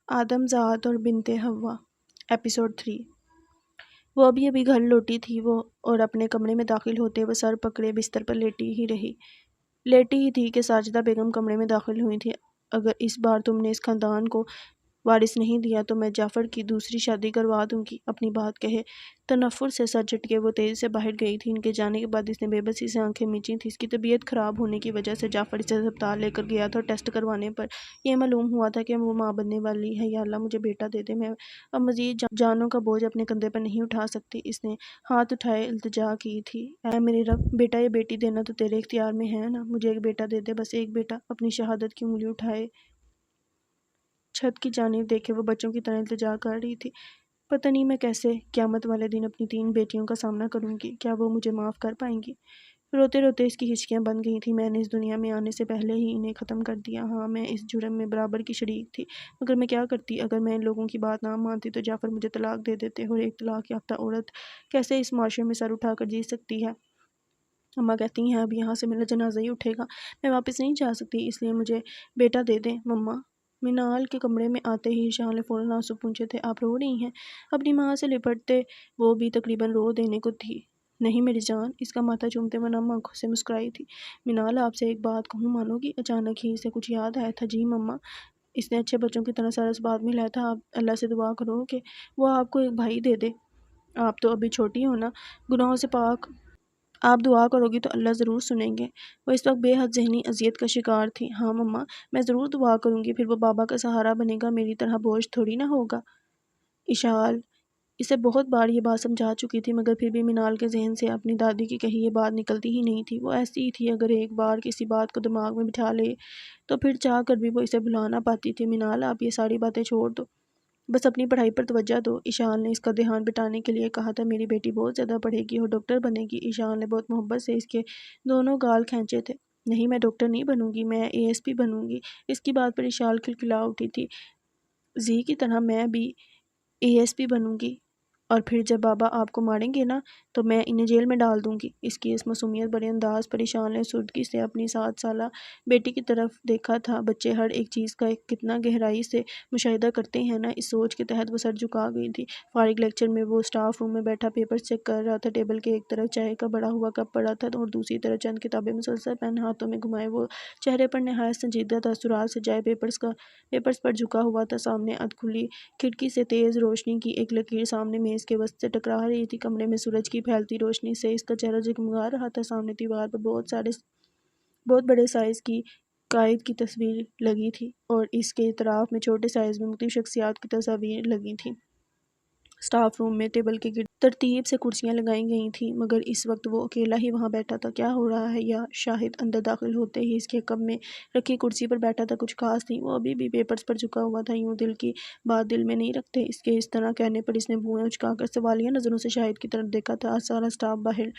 آدم ذات اور بنت حوا ایپیسوڈ 3۔ وہ ابھی ابھی گھر لوٹی تھی اور اپنے کمرے میں داخل ہوتے وہ سر پکڑے بستر پر لیٹی ہی تھی کہ ساجدہ بیگم کمرے میں داخل ہوئی تھی۔ اگر اس بار تم نے اس خاندان کو وارث نہیں دیا تو میں جعفر کی دوسری شادی کروا دوں گی۔ اپنی بات کہے تنفر سے سر جھٹکے وہ تیزی سے باہر گئی تھی۔ ان کے جانے کے بعد اس نے بے بسی سے آنکھیں میچی تھیں۔ اس کی طبیعت خراب ہونے کی وجہ سے جعفر اسے ہسپتال لے کر گیا تھا اور ٹیسٹ کروانے پر یہ معلوم ہوا تھا کہ وہ ماں بننے والی ہے۔ یا اللہ مجھے بیٹا دے دے، میں اب مزید جانوں کا بوجھ اپنے کندھے پر نہیں اٹھا سکتی۔ اس نے ہاتھ اٹھائے التجا کی تھی، اے میرے رب، بیٹا یا بیٹی دینا تو تیرے اختیار میں ہے نا، مجھے ایک بیٹا دے دے، بس ایک بیٹا۔ اپنی شہادت کی انگلی اٹھائے چھت کی جانب دیکھے وہ بچوں کی طرح التجا کر رہی تھی۔ پتہ نہیں میں کیسے قیامت والے دن اپنی 3 بیٹیوں کا سامنا کروں گی، کیا وہ مجھے معاف کر پائیں گی؟ روتے روتے اس کی ہچکیاں بند گئی تھیں۔ میں نے اس دنیا میں آنے سے پہلے ہی انہیں ختم کر دیا۔ ہاں، میں اس جرم میں برابر کی شریک تھی، مگر میں کیا کرتی؟ اگر میں ان لوگوں کی بات نہ مانتی تو جعفر مجھے طلاق دے دیتے، اور ایک طلاق یافتہ عورت کیسے اس معاشرے میں سر اٹھا کر جی سکتی ہے؟ اماں کہتی ہیں اب یہاں سے میرا جنازہ ہی اٹھے گا، میں واپس نہیں جا سکتی، اس لیے مجھے بیٹا دے دیں مما۔ منال کے کمرے میں آتے ہی ایشان نے فوراً آنسو پوچھے تھے، آپ رو رہی ہیں؟ اپنی ماں سے لپٹتے وہ بھی تقریباً رو دینے کو تھی۔ نہیں میری جان، اس کا ماتھا چومتے وہ نم آنکھوں سے مسکرائی تھی۔ منال آپ سے ایک بات کہوں، مانو گی؟ اچانک ہی اسے کچھ یاد آیا تھا۔ جی مما۔ اس نے اچھے بچوں کی طرح سر اس بات میں لایا تھا، آپ اللہ سے دعا کرو کہ وہ آپ کو ایک بھائی دے دے۔ آپ تو ابھی چھوٹی ہو نا، گناہوں سے پاک، آپ دعا کرو گی تو اللہ ضرور سنیں گے۔ وہ اس وقت بے حد ذہنی اذیت کا شکار تھی۔ ہاں مما، میں ضرور دعا کروں گی، پھر وہ بابا کا سہارا بنے گا، میری طرح بوجھ تھوڑی نہ ہوگا۔ اشال اسے بہت بار یہ بات سمجھا چکی تھی، مگر پھر بھی منال کے ذہن سے اپنی دادی کی کہی یہ بات نکلتی ہی نہیں تھی۔ وہ ایسی ہی تھی، اگر ایک بار کسی بات کو دماغ میں بٹھا لے تو پھر چاہ کر بھی وہ اسے بھلا نہ پاتی تھی۔ منال آپ یہ ساری باتیں چھوڑ دو، بس اپنی پڑھائی پر توجہ دو، ایشان نے اس کا دھیان بٹانے کے لیے کہا تھا۔ میری بیٹی بہت زیادہ پڑھے گی اور ڈاکٹر بنے گی۔ ایشان نے بہت محبت سے اس کے دونوں گال کھینچے تھے۔ نہیں، میں ڈاکٹر نہیں بنوں گی، میں ASP بنوں گی۔ اس کی بات پر ایشان کھلکھلا اٹھی تھی۔ زی کی طرح میں بھی ASP بنوں گی، اور پھر جب بابا آپ کو ماریں گے نا تو میں انہیں جیل میں ڈال دوں گی۔ اس کی اس معصومیت بڑے انداز پر ایشان نے سردگی سے اپنی 7 سالہ بیٹی کی طرف دیکھا تھا۔ بچے ہر ایک چیز کا کتنا گہرائی سے مشاہدہ کرتے ہیں نا، اس سوچ کے تحت وہ سر جھکا گئی تھی۔ فارغ لیکچر میں وہ اسٹاف روم میں بیٹھا پیپر چیک کر رہا تھا۔ ٹیبل کے ایک طرف چائے کا بڑا ہوا کپ پڑا تھا اور دوسری طرف چند کتابیں مسلسل پین ہاتھوں میں گھمائے وہ چہرے پر نہایت سنجیدہ تاثرات سجائے پیپرز پر جھکا ہوا تھا۔ سامنے ادھ کھلی کھڑکی سے تیز روشنی کی ایک لکیر سامنے میز کے وسط سے ٹکرا رہی تھی۔ کمرے میں سورج کی پھیلتی روشنی سے اس کا چہرہ جگمگا رہا تھا۔ سامنے دیوار پر بہت بڑے سائز کی قائد کی تصویر لگی تھی اور اس کے اطراف میں چھوٹے سائز میں مختلف شخصیات کی تصاویر لگی تھیں۔ اسٹاف روم میں ٹیبل کے گرد ترتیب سے کرسیاں لگائی گئی تھیں، مگر اس وقت وہ اکیلا ہی وہاں بیٹھا تھا۔ کیا ہو رہا ہے؟ یا شاہد اندر داخل ہوتے ہی اس کے کب میں رکھی کرسی پر بیٹھا تھا۔ کچھ خاص نہیں، وہ ابھی بھی پیپرز پر جھکا ہوا تھا۔ یوں دل کی بات دل میں نہیں رکھتے۔ اس کے اس طرح کہنے پر اس نے بھویں اچکا کر سوالیہ نظروں سے شاہد کی طرف دیکھا تھا۔ آج سارا اسٹاف باہر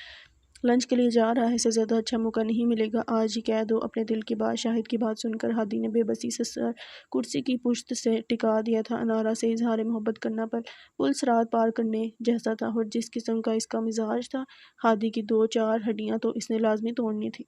لنچ کے لیے جا رہا ہے، اسے زیادہ اچھا موقع نہیں ملے گا۔ آج ہی کہہ دو اپنے دل کی بات۔ شاہد کی بات سن کر ہادی نے بے بسی سے سر کرسی کی پشت سے ٹکا دیا تھا۔ انارا سے اظہار محبت کرنا پل صراط پار کرنے جیسا تھا، اور جس قسم کا اس کا مزاج تھا، ہادی کی 2-4 ہڈیاں تو اس نے لازمی توڑنی تھی۔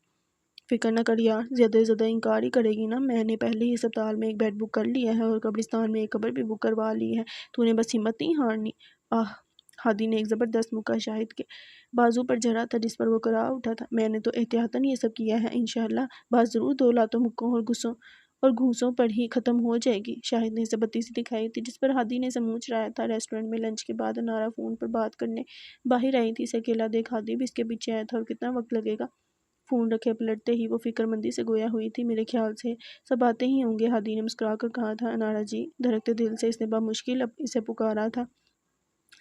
فکر نہ کر یار، زیادہ زیادہ انکار ہی کرے گی نا، میں نے پہلے ہی اسپتال میں ایک بیڈ بک کر لیا ہے اور قبرستان میں ایک قبر بھی بک کروا لی ہے، تو نے بس ہمت نہیں ہارنی۔ آہ! ہادی نے ایک زبردست مکہ شاہد کے بازو پر جھڑا تھا جس پر وہ کرا اٹھا تھا۔ میں نے تو احتیاطاً یہ سب کیا ہے، انشاءاللہ بات ضرور 2 لاتوں مکوں اور گھوسوں پر ہی ختم ہو جائے گی۔ شاہد نے زبردستی سی دکھائی تھی جس پر ہادی نے سموچ رہا تھا۔ ریسٹورنٹ میں لنچ کے بعد انارا فون پر بات کرنے باہر آئی تھی۔ اسے اکیلا دیکھ ہادی بھی اس کے پیچھے آیا تھا۔ اور کتنا وقت لگے گا؟ فون رکھے پلٹتے ہی وہ فکر مندی سے گویا ہوئی تھی۔ میرے خیال سے سب آتے ہی ہوں گے، ہادی نے مسکرا کر کہا تھا۔ انارا جی؟ دھڑکتے دل سے اس نے بمشکل اسے پکارا تھا۔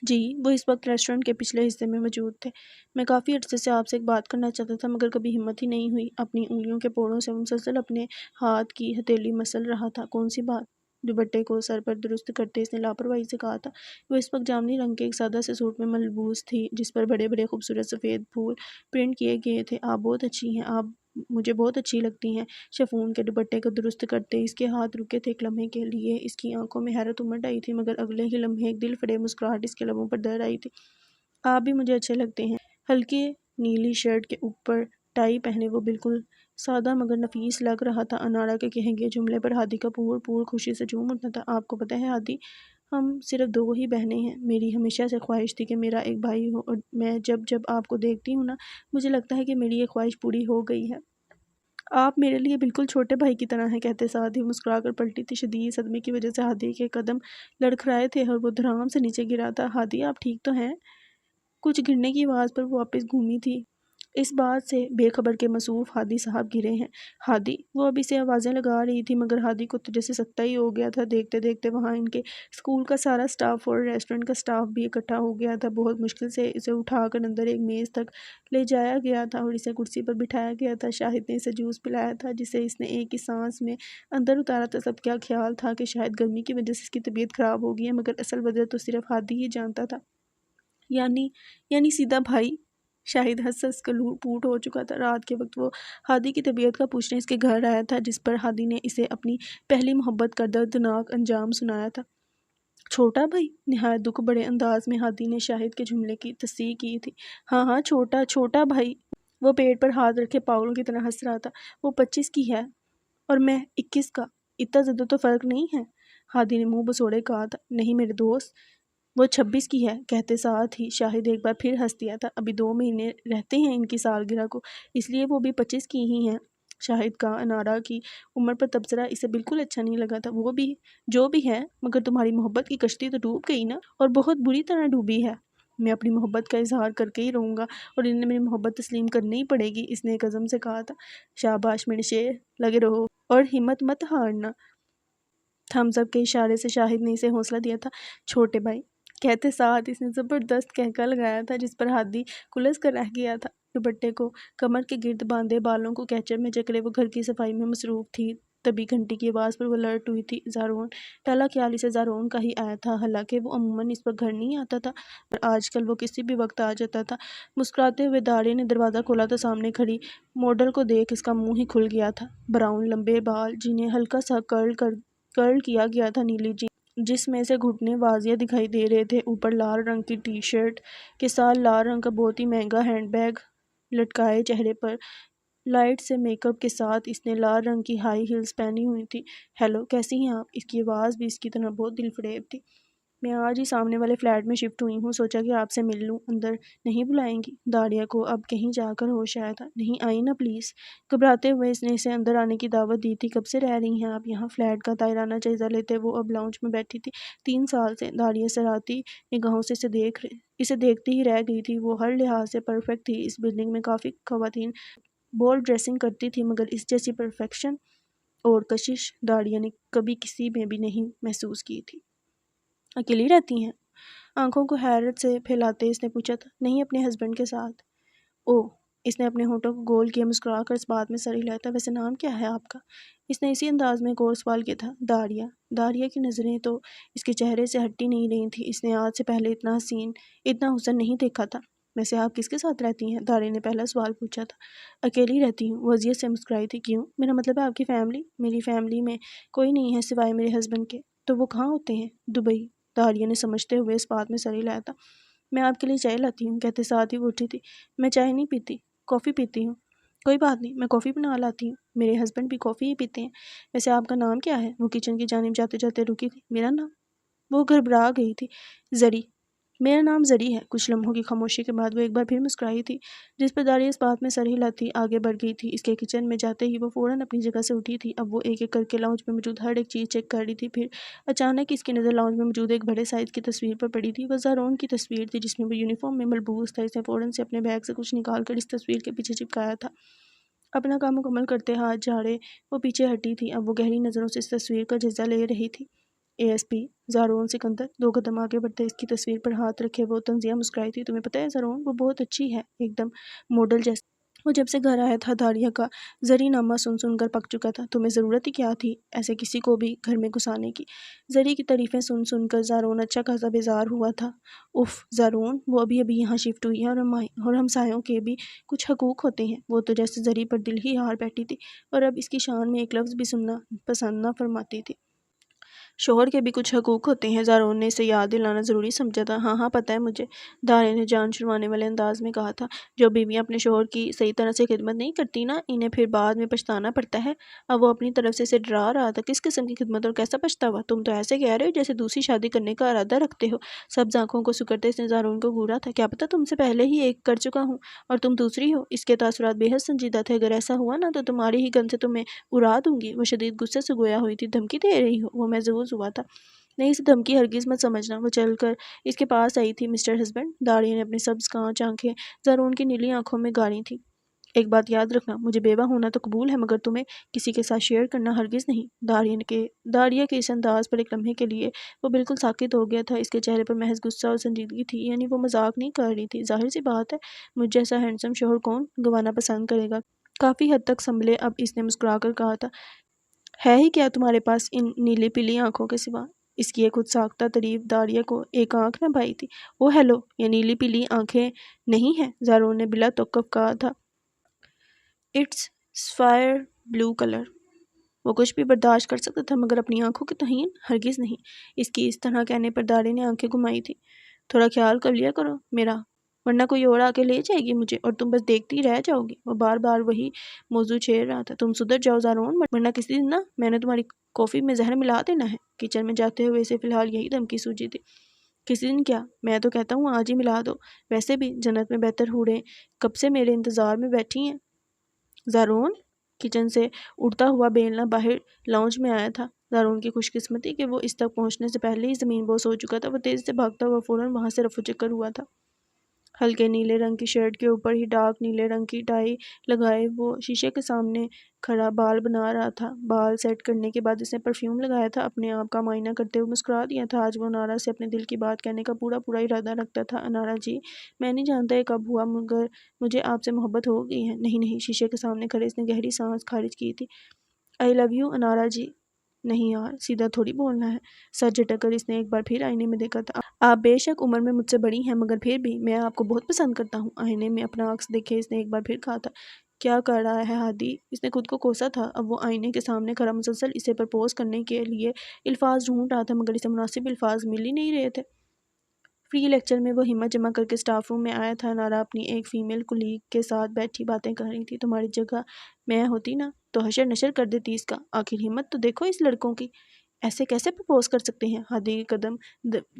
جی، وہ اس وقت ریسٹورنٹ کے پچھلے حصے میں موجود تھے۔ میں کافی عرصے سے آپ سے ایک بات کرنا چاہتا تھا، مگر کبھی ہمت ہی نہیں ہوئی۔ اپنی انگلیوں کے پوڑوں سے وہ مسلسل اپنے ہاتھ کی ہتھیلی مسل رہا تھا۔ کون سی بات؟ دوپٹے کو سر پر درست کرتے اس نے لاپرواہی سے کہا تھا۔ وہ اس وقت جامنی رنگ کے ایک سادہ سے سوٹ میں ملبوس تھی جس پر بڑے بڑے خوبصورت سفید پھول پرنٹ کیے گئے تھے۔ آپ بہت اچھی ہیں، آپ مجھے بہت اچھی لگتی ہیں۔ شفون کے دوپٹے کو درست کرتے اس کے ہاتھ رکے تھے ایک لمحے کے لیے۔ اس کی آنکھوں میں حیرت امڑ آئی تھی، مگر اگلے ہی لمحے ایک دل فریب مسکراہٹ اس کے لبوں پر در آئی تھی۔ آپ بھی مجھے اچھے لگتے ہیں۔ ہلکی نیلی شرٹ کے اوپر ٹائی پہنے وہ بالکل سادہ مگر نفیس لگ رہا تھا۔ انارا کے کہیں گے جملے پر ہادی کا پور خوشی سے جھوم اٹھنا تھا۔ آپ کو پتہ ہے ہادی، ہم صرف 2 ہی بہنیں ہیں۔ میری ہمیشہ سے خواہش تھی کہ میرا ایک بھائی ہو، اور میں جب آپ کو دیکھتی ہوں نا، مجھے لگتا ہے کہ میری یہ خواہش پوری ہو گئی ہے۔ آپ میرے لیے بالکل چھوٹے بھائی کی طرح ہیں، کہتے ساتھ ہی مسکرا کر پلٹی تھی۔ شدید صدمے کی وجہ سے ہادی کے قدم لڑکھڑائے تھے اور وہ دھڑام سے نیچے گرا تھا۔ ہادی آپ ٹھیک تو ہیں؟ کچھ گرنے کی آواز پر وہ واپس گھومی تھی۔ اس بات سے بے خبر کے مصروف ہادی صاحب گرے ہیں۔ ہادی، وہ ابھی سے آوازیں لگا رہی تھی، مگر ہادی کو تو جیسے سکتہ ہی ہو گیا تھا۔ دیکھتے دیکھتے وہاں ان کے اسکول کا سارا سٹاف اور ریسٹورنٹ کا سٹاف بھی اکٹھا ہو گیا تھا۔ بہت مشکل سے اسے اٹھا کر اندر ایک میز تک لے جایا گیا تھا اور اسے کرسی پر بٹھایا گیا تھا۔ شاہد نے اسے جوس پلایا تھا، جسے اس نے ایک ہی سانس میں اندر اتارا تھا۔ سب کا خیال تھا کہ شاید گرمی کی وجہ سے اس کی طبیعت خراب ہو گئی ہے، مگر اصل وجہ تو صرف ہادی ہی جانتا تھا۔ یعنی سیدھا بھائی۔ شاہد ہنس ہنس کر پوٹ ہو چکا تھا۔ رات کے وقت وہ ہادی کی طبیعت کا پوچھنے اس کے گھر آیا تھا، جس پر ہادی نے اسے اپنی پہلی محبت کا دردناک انجام سنایا تھا۔ چھوٹا بھائی؟ نہایت دکھ بڑے انداز میں ہادی نے شاہد کے جملے کی تصحیح کی تھی۔ ہاں چھوٹا بھائی۔ وہ پیٹ پر ہاتھ رکھے پاگل کی طرح ہنس رہا تھا۔ وہ 25 کی ہے اور میں 21 کا، اتنا زیادہ تو فرق نہیں ہے، ہادی نے منہ بسوڑے کہا تھا۔ نہیں میرے دوست، وہ 26 کی ہے، کہتے ساتھ ہی شاہد ایک بار پھر ہنس دیا تھا۔ ابھی 2 مہینے رہتے ہیں ان کی سالگرہ کو، اس لیے وہ بھی 25 کی ہی ہیں۔ شاہد کا انارا کی عمر پر تبصرہ اسے بالکل اچھا نہیں لگا تھا۔ وہ بھی جو بھی ہے، مگر تمہاری محبت کی کشتی تو ڈوب گئی نا، اور بہت بری طرح ڈوبی ہے۔ میں اپنی محبت کا اظہار کر کے ہی رہوں گا، اور انہیں میری محبت تسلیم کرنی ہی پڑے گی، اس نے ایک عزم سے کہا تھا۔ شاباش میرے شیر، لگے رہو اور ہمت مت ہارنا۔ تھمز اپ کے اشارے سے شاہد نے اسے حوصلہ دیا تھا۔ چھوٹے بھائی، کہتے ساتھ اس نے زبردست کہکا لگایا تھا، جس پر ہادی کلس کر رہ گیا تھا۔ دوپٹے کو کمر کے گرد باندھے، بالوں کو کیچپ میں جکڑے وہ گھر کی صفائی میں مصروف تھی۔ تبھی گھنٹی کی آواز پر وہ الرٹ ہوئی تھی۔ زارون، پہلا خیال اسے زارون کا ہی آیا تھا، حالانکہ وہ عموماً اس وقت گھر نہیں آتا تھا، پر آج کل وہ کسی بھی وقت آ جاتا تھا۔ مسکراتے ہوئے داڑھی نے دروازہ کھولا تو سامنے کھڑی ماڈل کو دیکھ اس کا منہ ہی کھل گیا تھا۔ براؤن لمبے بال، جنہیں ہلکا سا کرل کیا گیا تھا، نیلی جس میں سے گھٹنے واضح دکھائی دے رہے تھے، اوپر لال رنگ کی ٹی شرٹ کے ساتھ لال رنگ کا بہت ہی مہنگا ہینڈ بیگ لٹکائے، چہرے پر لائٹ سے میک اپ کے ساتھ اس نے لال رنگ کی ہائی ہیلز پہنی ہوئی تھی۔ ہیلو، کیسی ہیں آپ؟ اس کی آواز بھی اس کی طرح بہت دل فریب تھی۔ میں آج ہی سامنے والے فلیٹ میں شفٹ ہوئی ہوں، سوچا کہ آپ سے مل لوں۔ اندر نہیں بلائیں گی؟ داڑیا کو اب کہیں جا کر ہوش آیا تھا۔ نہیں آئی نا پلیز؟ گھبراتے ہوئے اس نے اسے اندر آنے کی دعوت دی تھی۔ کب سے رہ رہی ہیں آپ یہاں؟ فلیٹ کا دائرانہ جائزہ لیتے وہ اب لاؤنج میں بیٹھی تھی۔ 3 سال سے۔ داڑیا سراتی نگاہوں سے اسے دیکھتی ہی رہ گئی تھی۔ وہ ہر لحاظ سے پرفیکٹ تھی۔ اس بلڈنگ میں کافی خواتین بولڈ ڈریسنگ کرتی تھی، مگر اس جیسی پرفیکشن اور کشش داڑیا نے کبھی کسی میں بھی نہیں محسوس کی تھی۔ اکیلی رہتی ہیں؟ آنکھوں کو حیرت سے پھیلاتے اس نے پوچھا تھا۔ نہیں، اپنے ہسبینڈ کے ساتھ۔ اوہ، اس نے اپنے ہونٹوں کو گول کیا، مسکرا کر اس بات میں سر ہلایا تھا۔ ویسے نام کیا ہے آپ کا؟ اس نے اسی انداز میں ایک اور سوال کیا تھا۔ داڑیا کی نظریں تو اس کے چہرے سے ہٹی نہیں رہی تھیں۔ اس نے آج سے پہلے اتنا حسن نہیں دیکھا تھا۔ ویسے آپ کس کے ساتھ رہتی ہیں؟ داڑیا نے پہلا سوال پوچھا تھا۔ اکیلی رہتی ہوں، وہ اذیت سے مسکرائی تھی۔ کیوں؟ میرا مطلب ہے آپ کی فیملی؟ میری فیملی میں کوئی نہیں ہے سوائے میرے ہسبینڈ کے۔ تو وہ کہاں ہوتے ہیں؟ دبئی۔ داڑیا نے سمجھتے ہوئے اس بات میں سر ہلایا تھا۔ میں آپ کے لیے چائے لاتی ہوں، کہتے ساتھ ہی وہ اٹھی تھی۔ میں چائے نہیں پیتی، کافی پیتی ہوں۔ کوئی بات نہیں، میں کافی بنا لاتی ہوں، میرے ہسبینڈ بھی کافی ہی پیتے ہیں۔ ویسے آپ کا نام کیا ہے؟ وہ کچن کی جانب جاتے جاتے رکی تھی۔ میرا نام؟ وہ گھبرا گئی تھی۔ زری۔ میرا نام زری ہے۔ کچھ لمحوں کی خاموشی کے بعد وہ ایک بار پھر مسکرائی تھی، جس پر داڑیا اس بات میں سر ہلاتی آگے بڑھ گئی تھی۔ اس کے کچن میں جاتے ہی وہ فوراً اپنی جگہ سے اٹھی تھی۔ اب وہ ایک ایک کر کے لاؤنج میں موجود ہر ایک چیز چیک کر رہی تھی۔ پھر اچانک اس کی نظر لاؤنج میں موجود ایک بڑے سائز کی تصویر پر پڑی تھی۔ وہ زارون کی تصویر تھی، جس میں وہ یونیفارم میں ملبوس تھا۔ اس نے فوراً سے اپنے بیگ سے کچھ نکال کر اس تصویر کے پیچھے چپکایا تھا۔ اپنا کام مکمل کرتے ہاتھ جھاڑے وہ پیچھے ہٹی تھی۔ اب وہ گہری نظروں سے اس تصویر کا جائزہ لے رہی تھی۔ A S P زارون Sikandar. 2 قدم آگے بڑھتے اس کی تصویر پر ہاتھ رکھے وہ تنزیہ مسکرائی تھی۔ تمہیں پتہ ہے زارون، وہ بہت اچھی ہے، ایک دم ماڈل جیسی۔ وہ جب سے گھر آیا تھا داڑیا کا زری نامہ سن کر پک چکا تھا۔ تمہیں ضرورت ہی کیا تھی ایسے کسی کو بھی گھر میں گھسانے کی؟ زری کی تعریفیں سن کر زارون اچھا خاصا بیزار ہوا تھا۔ اف زارون، وہ ابھی یہاں شفٹ ہوئی ہے، اور ہمسایوں کے بھی کچھ حقوق ہوتے ہیں۔ وہ تو جیسے زری پر دل ہی ہار بیٹھی تھی، اور اب اس کی شان میں ایک لفظ بھی سننا پسند نہ فرماتی تھی۔ شوہر کے بھی کچھ حقوق ہوتے ہیں، زارون نے اسے یاد دلانا ضروری سمجھا تھا۔ ہاں ہاں پتہ ہے مجھے، داریہ نے جان چھڑوانے والے انداز میں کہا تھا۔ جو بیویاں اپنے شوہر کی صحیح طرح سے خدمت نہیں کرتی نا، انہیں پھر بعد میں پچھتانا پڑتا ہے۔ اب وہ اپنی طرف سے اسے ڈرا رہا تھا۔ کس قسم کی خدمت اور کیسا پچھتاوا؟ تم تو ایسے کہہ رہے ہو جیسے دوسری شادی کرنے کا ارادہ رکھتے ہو۔ سبز آنکھوں کو سکڑتے اس نے زارون کو گھورا تھا۔ کیا پتہ تم سے پہلے ہی ایک کر چکا ہوں اور تم دوسری ہو۔ اس کے تاثرات بے حد سنجیدہ تھے۔ اگر ایسا ہوا نا تو تمہاری ہی گن سے تمہیں اڑا دوں گی۔ وہ شدید غصے سے گویا ہوئی تھی۔ دھمکی دے رہی ہو؟ وہ محظوظ ہوا تھا۔ نہیں، اسے دھمکی ہرگز مت سمجھنا۔ وہ چل کر اس کے پاس آئی تھی۔ مسٹر ہسبینڈ، داڑھی نے اپنی سبز کانچ آنکھیں زارون کی نیلی آنکھوں میں گاڑی تھیں۔ ایک بات یاد رکھنا، مجھے بیوہ ہونا تو قبول ہے مگر تمہیں کسی کے ساتھ شیئر کرنا ہرگز نہیں۔ داڑھی کے اس انداز پر ایک لمحے کے لیے وہ بالکل ساکت ہو گیا تھا۔ اس کے چہرے پر محض غصہ اور سنجیدگی تھی، یعنی وہ مذاق نہیں کر رہی تھی۔ ظاہر سی بات ہے، مجھ جیسا ہینڈسم شوہر کون گنوانا پسند کرے گا۔ کافی حد تک سنبھلے اب اس نے مسکرا کر کہا تھا، ہے ہی کیا تمہارے پاس ان نیلی پیلی آنکھوں کے سوا؟ اس کی ایک خود ساختہ تعریف داڑیا کو ایک آنکھ نہ بھائی تھی۔ او ہیلو، یہ نیلی پیلی آنکھیں نہیں ہیں، زارون نے بلا توقف کہا تھا۔ It's sapphire blue colour. وہ کچھ بھی برداشت کر سکتا تھا مگر اپنی آنکھوں کی توہین ہرگز نہیں۔ اس کی اس طرح کہنے پر داڑھی نے آنکھیں گھمائی تھی۔ تھوڑا خیال کر لیا کرو میرا، ورنہ کوئی اور آ کے لے جائے گی مجھے اور تم بس دیکھتی رہ جاؤ گی۔ وہ بار بار وہی موضوع چھیڑ رہا تھا۔ تم سدھر جاؤ زارون، ورنہ کسی دن نا میں نے تمہاری کافی میں زہر ملا دینا ہے۔ کچن میں جاتے ہوئے اسے فی الحال یہی دھمکی سوجی تھی۔ کسی دن کیا، میں تو کہتا ہوں آج ہی ملا دو۔ ویسے بھی جنت میں بہتر ہوریں کب سے میرے انتظار میں بیٹھی ہیں۔ زارون، کچن سے اڑتا ہوا بیلنا باہر لاؤنج میں آیا تھا۔ زارون کی خوش قسمتی کہ وہ اس تک پہنچنے سے پہلے ہی زمین بوس ہو چکا تھا۔ وہ تیزی سے بھاگتا ہوا فوراً وہاں سے رفو چکر ہوا تھا۔ ہلکے نیلے رنگ کی شرٹ کے اوپر ہی ڈارک نیلے رنگ کی ٹائی لگائے وہ شیشے کے سامنے کھڑا بال بنا رہا تھا۔ بال سیٹ کرنے کے بعد اس نے پرفیوم لگایا تھا۔ اپنے آپ کا معائنہ کرتے ہوئے مسکرا دیا تھا۔ آج وہ انارا سے اپنے دل کی بات کہنے کا پورا ارادہ رکھتا تھا۔ انارا جی، میں نہیں جانتا یہ کب ہوا مگر مجھے آپ سے محبت ہو گئی ہے۔ نہیں نہیں، شیشے کے سامنے کھڑے اس نے گہری سانس خارج کی تھی۔ آئی لو یو انارا جی۔ نہیں یار، سیدھا تھوڑی بولنا ہے۔ سر جھٹک کر اس نے ایک بار پھر آئینے میں دیکھا تھا۔ آپ بے شک عمر میں مجھ سے بڑی ہیں مگر پھر بھی میں آپ کو بہت پسند کرتا ہوں۔ آئینے میں اپنا عکس دیکھے اس نے ایک بار پھر کہا تھا۔ کیا کر رہا ہے ہادی؟ اس نے خود کو کوسا تھا۔ اب وہ آئینے کے سامنے کھڑا مسلسل اسے پرپوز کرنے کے لیے الفاظ ڈھونڈ رہا تھا مگر اسے مناسب الفاظ مل ہی نہیں رہے تھے۔ فری لیکچر میں وہ ہمت جمع کر کے اسٹاف روم میں آیا تھا۔ نارا اپنی ایک فیمیل کولیگ کے ساتھ بیٹھی باتیں کر رہی تھی۔ تمہاری جگہ میں ہوتی نا تو حشر نشر کر دیتی اس کا۔ آخر ہمت تو دیکھو اس لڑکوں کی، ایسے کیسے پرپوز کر سکتے ہیں؟ ہادی کے قدم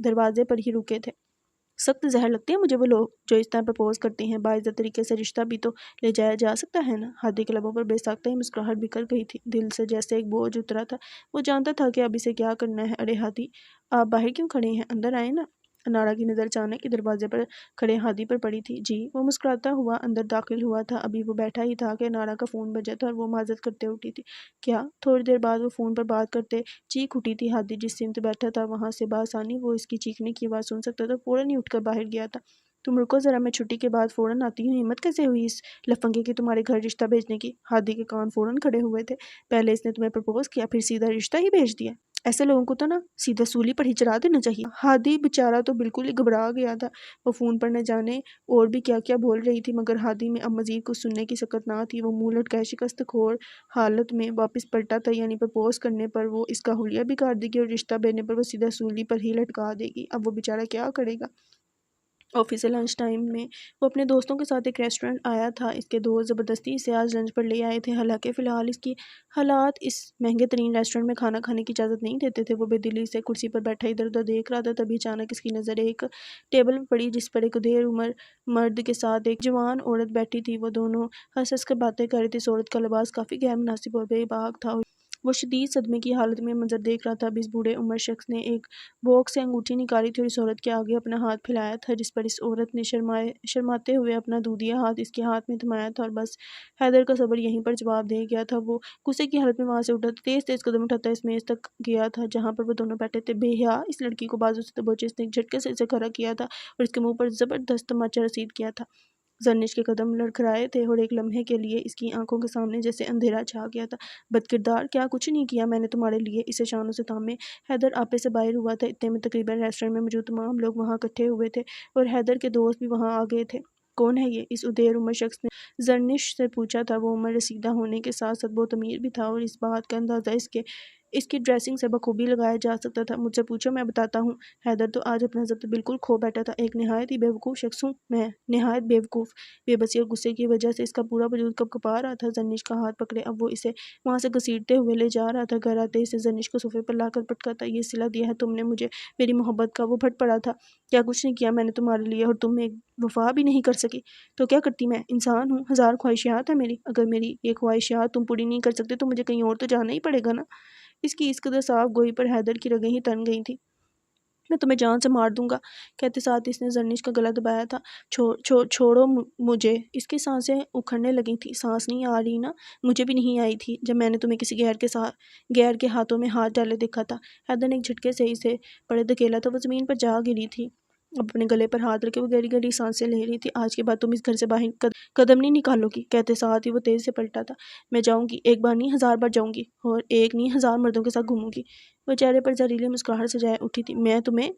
دروازے پر ہی رکے تھے۔ سخت زہر لگتے ہیں مجھے وہ لوگ جو اس طرح پرپوز کرتے ہیں۔ باعزت طریقے سے رشتہ بھی تو لے جایا جا سکتا ہے نا۔ ہادی کے لبوں پر بے ساختہ ہی مسکراہٹ بکھر گئی تھی۔ دل سے جیسے ایک بوجھ اترا تھا۔ وہ جانتا تھا کہ اب اسے کیا کرنا ہے۔ ارے ہادی، آپ باہر کیوں کھڑے ہیں؟ اندر آئے نا۔ انارا کی نظر اچانک ہی دروازے پر کھڑے ہادی پر پڑی تھی۔ جی۔ وہ مسکراتا ہوا اندر داخل ہوا تھا۔ ابھی وہ بیٹھا ہی تھا کہ انارا کا فون بجا تھا اور وہ معذرت کرتے اٹھی تھی۔ کیا؟ تھوڑی دیر بعد وہ فون پر بات کرتے چیخ اٹھی تھی۔ ہادی جس سمت بیٹھا تھا وہاں سے بآسانی وہ اس کی چیخنے کی آواز سن سکتا تھا۔ فوراً ہی اٹھ کر باہر گیا تھا۔ تم رکو ذرا، میں چھٹی کے بعد فوراً آتی ہوں۔ ہمت کیسے ہوئی اس لفنگے کی تمہارے گھر رشتہ بھیجنے کی؟ ہادی کے کان فوراً کھڑے ہوئے تھے۔ پہلے اس نے تمہیں پرپوز کیا پھر سیدھا رشتہ ہی بھیج دیا؟ ایسے لوگوں کو تو نا سیدھا سولی پر ہی چڑھا دینا چاہیے۔ ہادی بیچارہ تو بالکل ہی گھبرا گیا تھا۔ وہ فون پر نہ جانے اور بھی کیا کیا بول رہی تھی مگر ہادی میں اب مزید کچھ سننے کی سکت نہ تھی۔ وہ منہ لٹکائے شکست کھور حالت میں واپس پلٹا تھا، یعنی پرپوز کرنے پر وہ اس کا حلیہ بگاڑ دے گی اور رشتہ بھیجنے پر وہ سیدھا سولی پر ہی لٹکا دے گی۔ اب وہ بیچارہ کیا کرے گا؟ آفس سے لنچ ٹائم میں وہ اپنے دوستوں کے ساتھ ایک ریسٹورنٹ آیا تھا۔ اس کے دوست زبردستی اسے آج لنچ پر لے آئے تھے۔ حالانکہ فی الحال اس کی حالات اس مہنگے ترین ریسٹورنٹ میں کھانا کھانے کی اجازت نہیں دیتے تھے۔ وہ بے دلی سے کرسی پر بیٹھا ادھر ادھر دیکھ رہا تھا۔ تبھی اچانک اس کی نظر ایک ٹیبل پر پڑی جس پر ایک ادھیڑ عمر مرد کے ساتھ ایک جوان عورت بیٹھی تھی۔ وہ دونوں ہنس ہنس کر باتیں کر رہے تھے۔ اس عورت کا لباس کافی غیر مناسب اور بے باک تھا اور وہ شدید صدمے کی حالت میں منظر دیکھ رہا تھا۔ اب اس بوڑھے عمر شخص نے ایک باکس سے انگوٹھی نکالی تھی اور اس عورت کے آگے اپنا ہاتھ پھیلایا تھا، جس پر اس عورت نے شرماتے ہوئے اپنا دودیا ہاتھ اس کے ہاتھ میں تھمایا تھا اور بس حیدر کا صبر یہیں پر جواب دے گیا تھا۔ وہ غصے کی حالت میں وہاں سے اٹھا تیز تیز قدم اٹھاتا اس میز تک گیا تھا جہاں پر وہ دونوں بیٹھے تھے۔ بے حیا اس لڑکی کو بازو سے دبوچے اس نے ایک جھٹکے سے اسے کھڑا کیا تھا اور اس کے منہ پر زبردست تماچا رسید کیا تھا۔ زرنش کے قدم لڑکھڑائے تھے اور ایک لمحے کے لیے اس کی آنکھوں کے سامنے جیسے اندھیرا چھا گیا تھا۔ بدکردار، کیا کچھ نہیں کیا میں نے تمہارے لیے؟ اسے شانوں سے تھامے حیدر آپے سے باہر ہوا تھا۔ اتنے میں تقریباً ریسٹورنٹ میں موجود تمام لوگ وہاں اکٹھے ہوئے تھے اور حیدر کے دوست بھی وہاں آ گئے تھے۔ کون ہے یہ؟ اس ادھیڑ عمر شخص نے زرنش سے پوچھا تھا۔ وہ عمر رسیدہ ہونے کے ساتھ ساتھ بہت امیر بھی تھا اور اس بات کا اندازہ اس کے اس کی ڈریسنگ سے بخوبی لگایا جا سکتا تھا۔ مجھ سے پوچھو، میں بتاتا ہوں۔ حیدر تو آج اپنا ضبط بالکل کھو بیٹھا تھا۔ ایک نہایت ہی بیوقوف شخص ہوں میں، نہایت بیوقوف۔ بے بسی اور غصے کی وجہ سے اس کا پورا وجود کپکپا رہا تھا۔ زرنش کا ہاتھ پکڑے اب وہ اسے وہاں سے گھسیٹتے ہوئے لے جا رہا تھا۔ گھر آتے اسے زرنش کو صوفے پر لا کر پٹکا تھا۔ یہ صلہ دیا ہے تم نے مجھے میری محبت کا۔ وہ پھٹ پڑا تھا۔ کیا کچھ نہیں کیا میں نے تمہارے لیے، اور تم ایک وفا بھی نہیں کر سکی تو کیا کرتی؟ میں انسان ہوں، ہزار خواہشات ہیں میری۔ اگر میری یہ خواہشات تم پوری نہیں کر سکتے تو مجھے کہیں اور تو جانا ہی پڑے گا نا۔ اس کی اس قدر صاف گوئی پر حیدر کی رگیں ہی تن گئی تھیں۔ میں تمہیں جان سے مار دوں گا کہتے ساتھ اس نے زرنش کا گلا دبایا تھا۔ چھوڑو مجھے۔ اس کی سانسیں اکھڑنے لگی تھی۔ سانس نہیں آ رہی نا؟ مجھے بھی نہیں آئی تھی جب میں نے تمہیں کسی غیر کے ہاتھوں میں ہاتھ ڈالے دیکھا تھا۔ حیدر نے ایک جھٹکے سے اسے پڑے دھکیلا تھا۔ وہ زمین پر جا گری تھی۔ اب اپنے گلے پر ہاتھ رکھے وہ گہری گہری سانسیں لے رہی تھی۔ آج کے بعد تم اس گھر سے باہر قدم نہیں نکالو گی کہتے ساتھ ہی وہ تیز سے پلٹا تھا۔ میں جاؤں گی، ایک بار نہیں 1000 بار جاؤں گی، اور ایک نہیں 1000 مردوں کے ساتھ گھوموں گی۔ وہ چہرے پر زہریلی مسکراہٹ سجائے اٹھی تھی۔ میں تمہیں،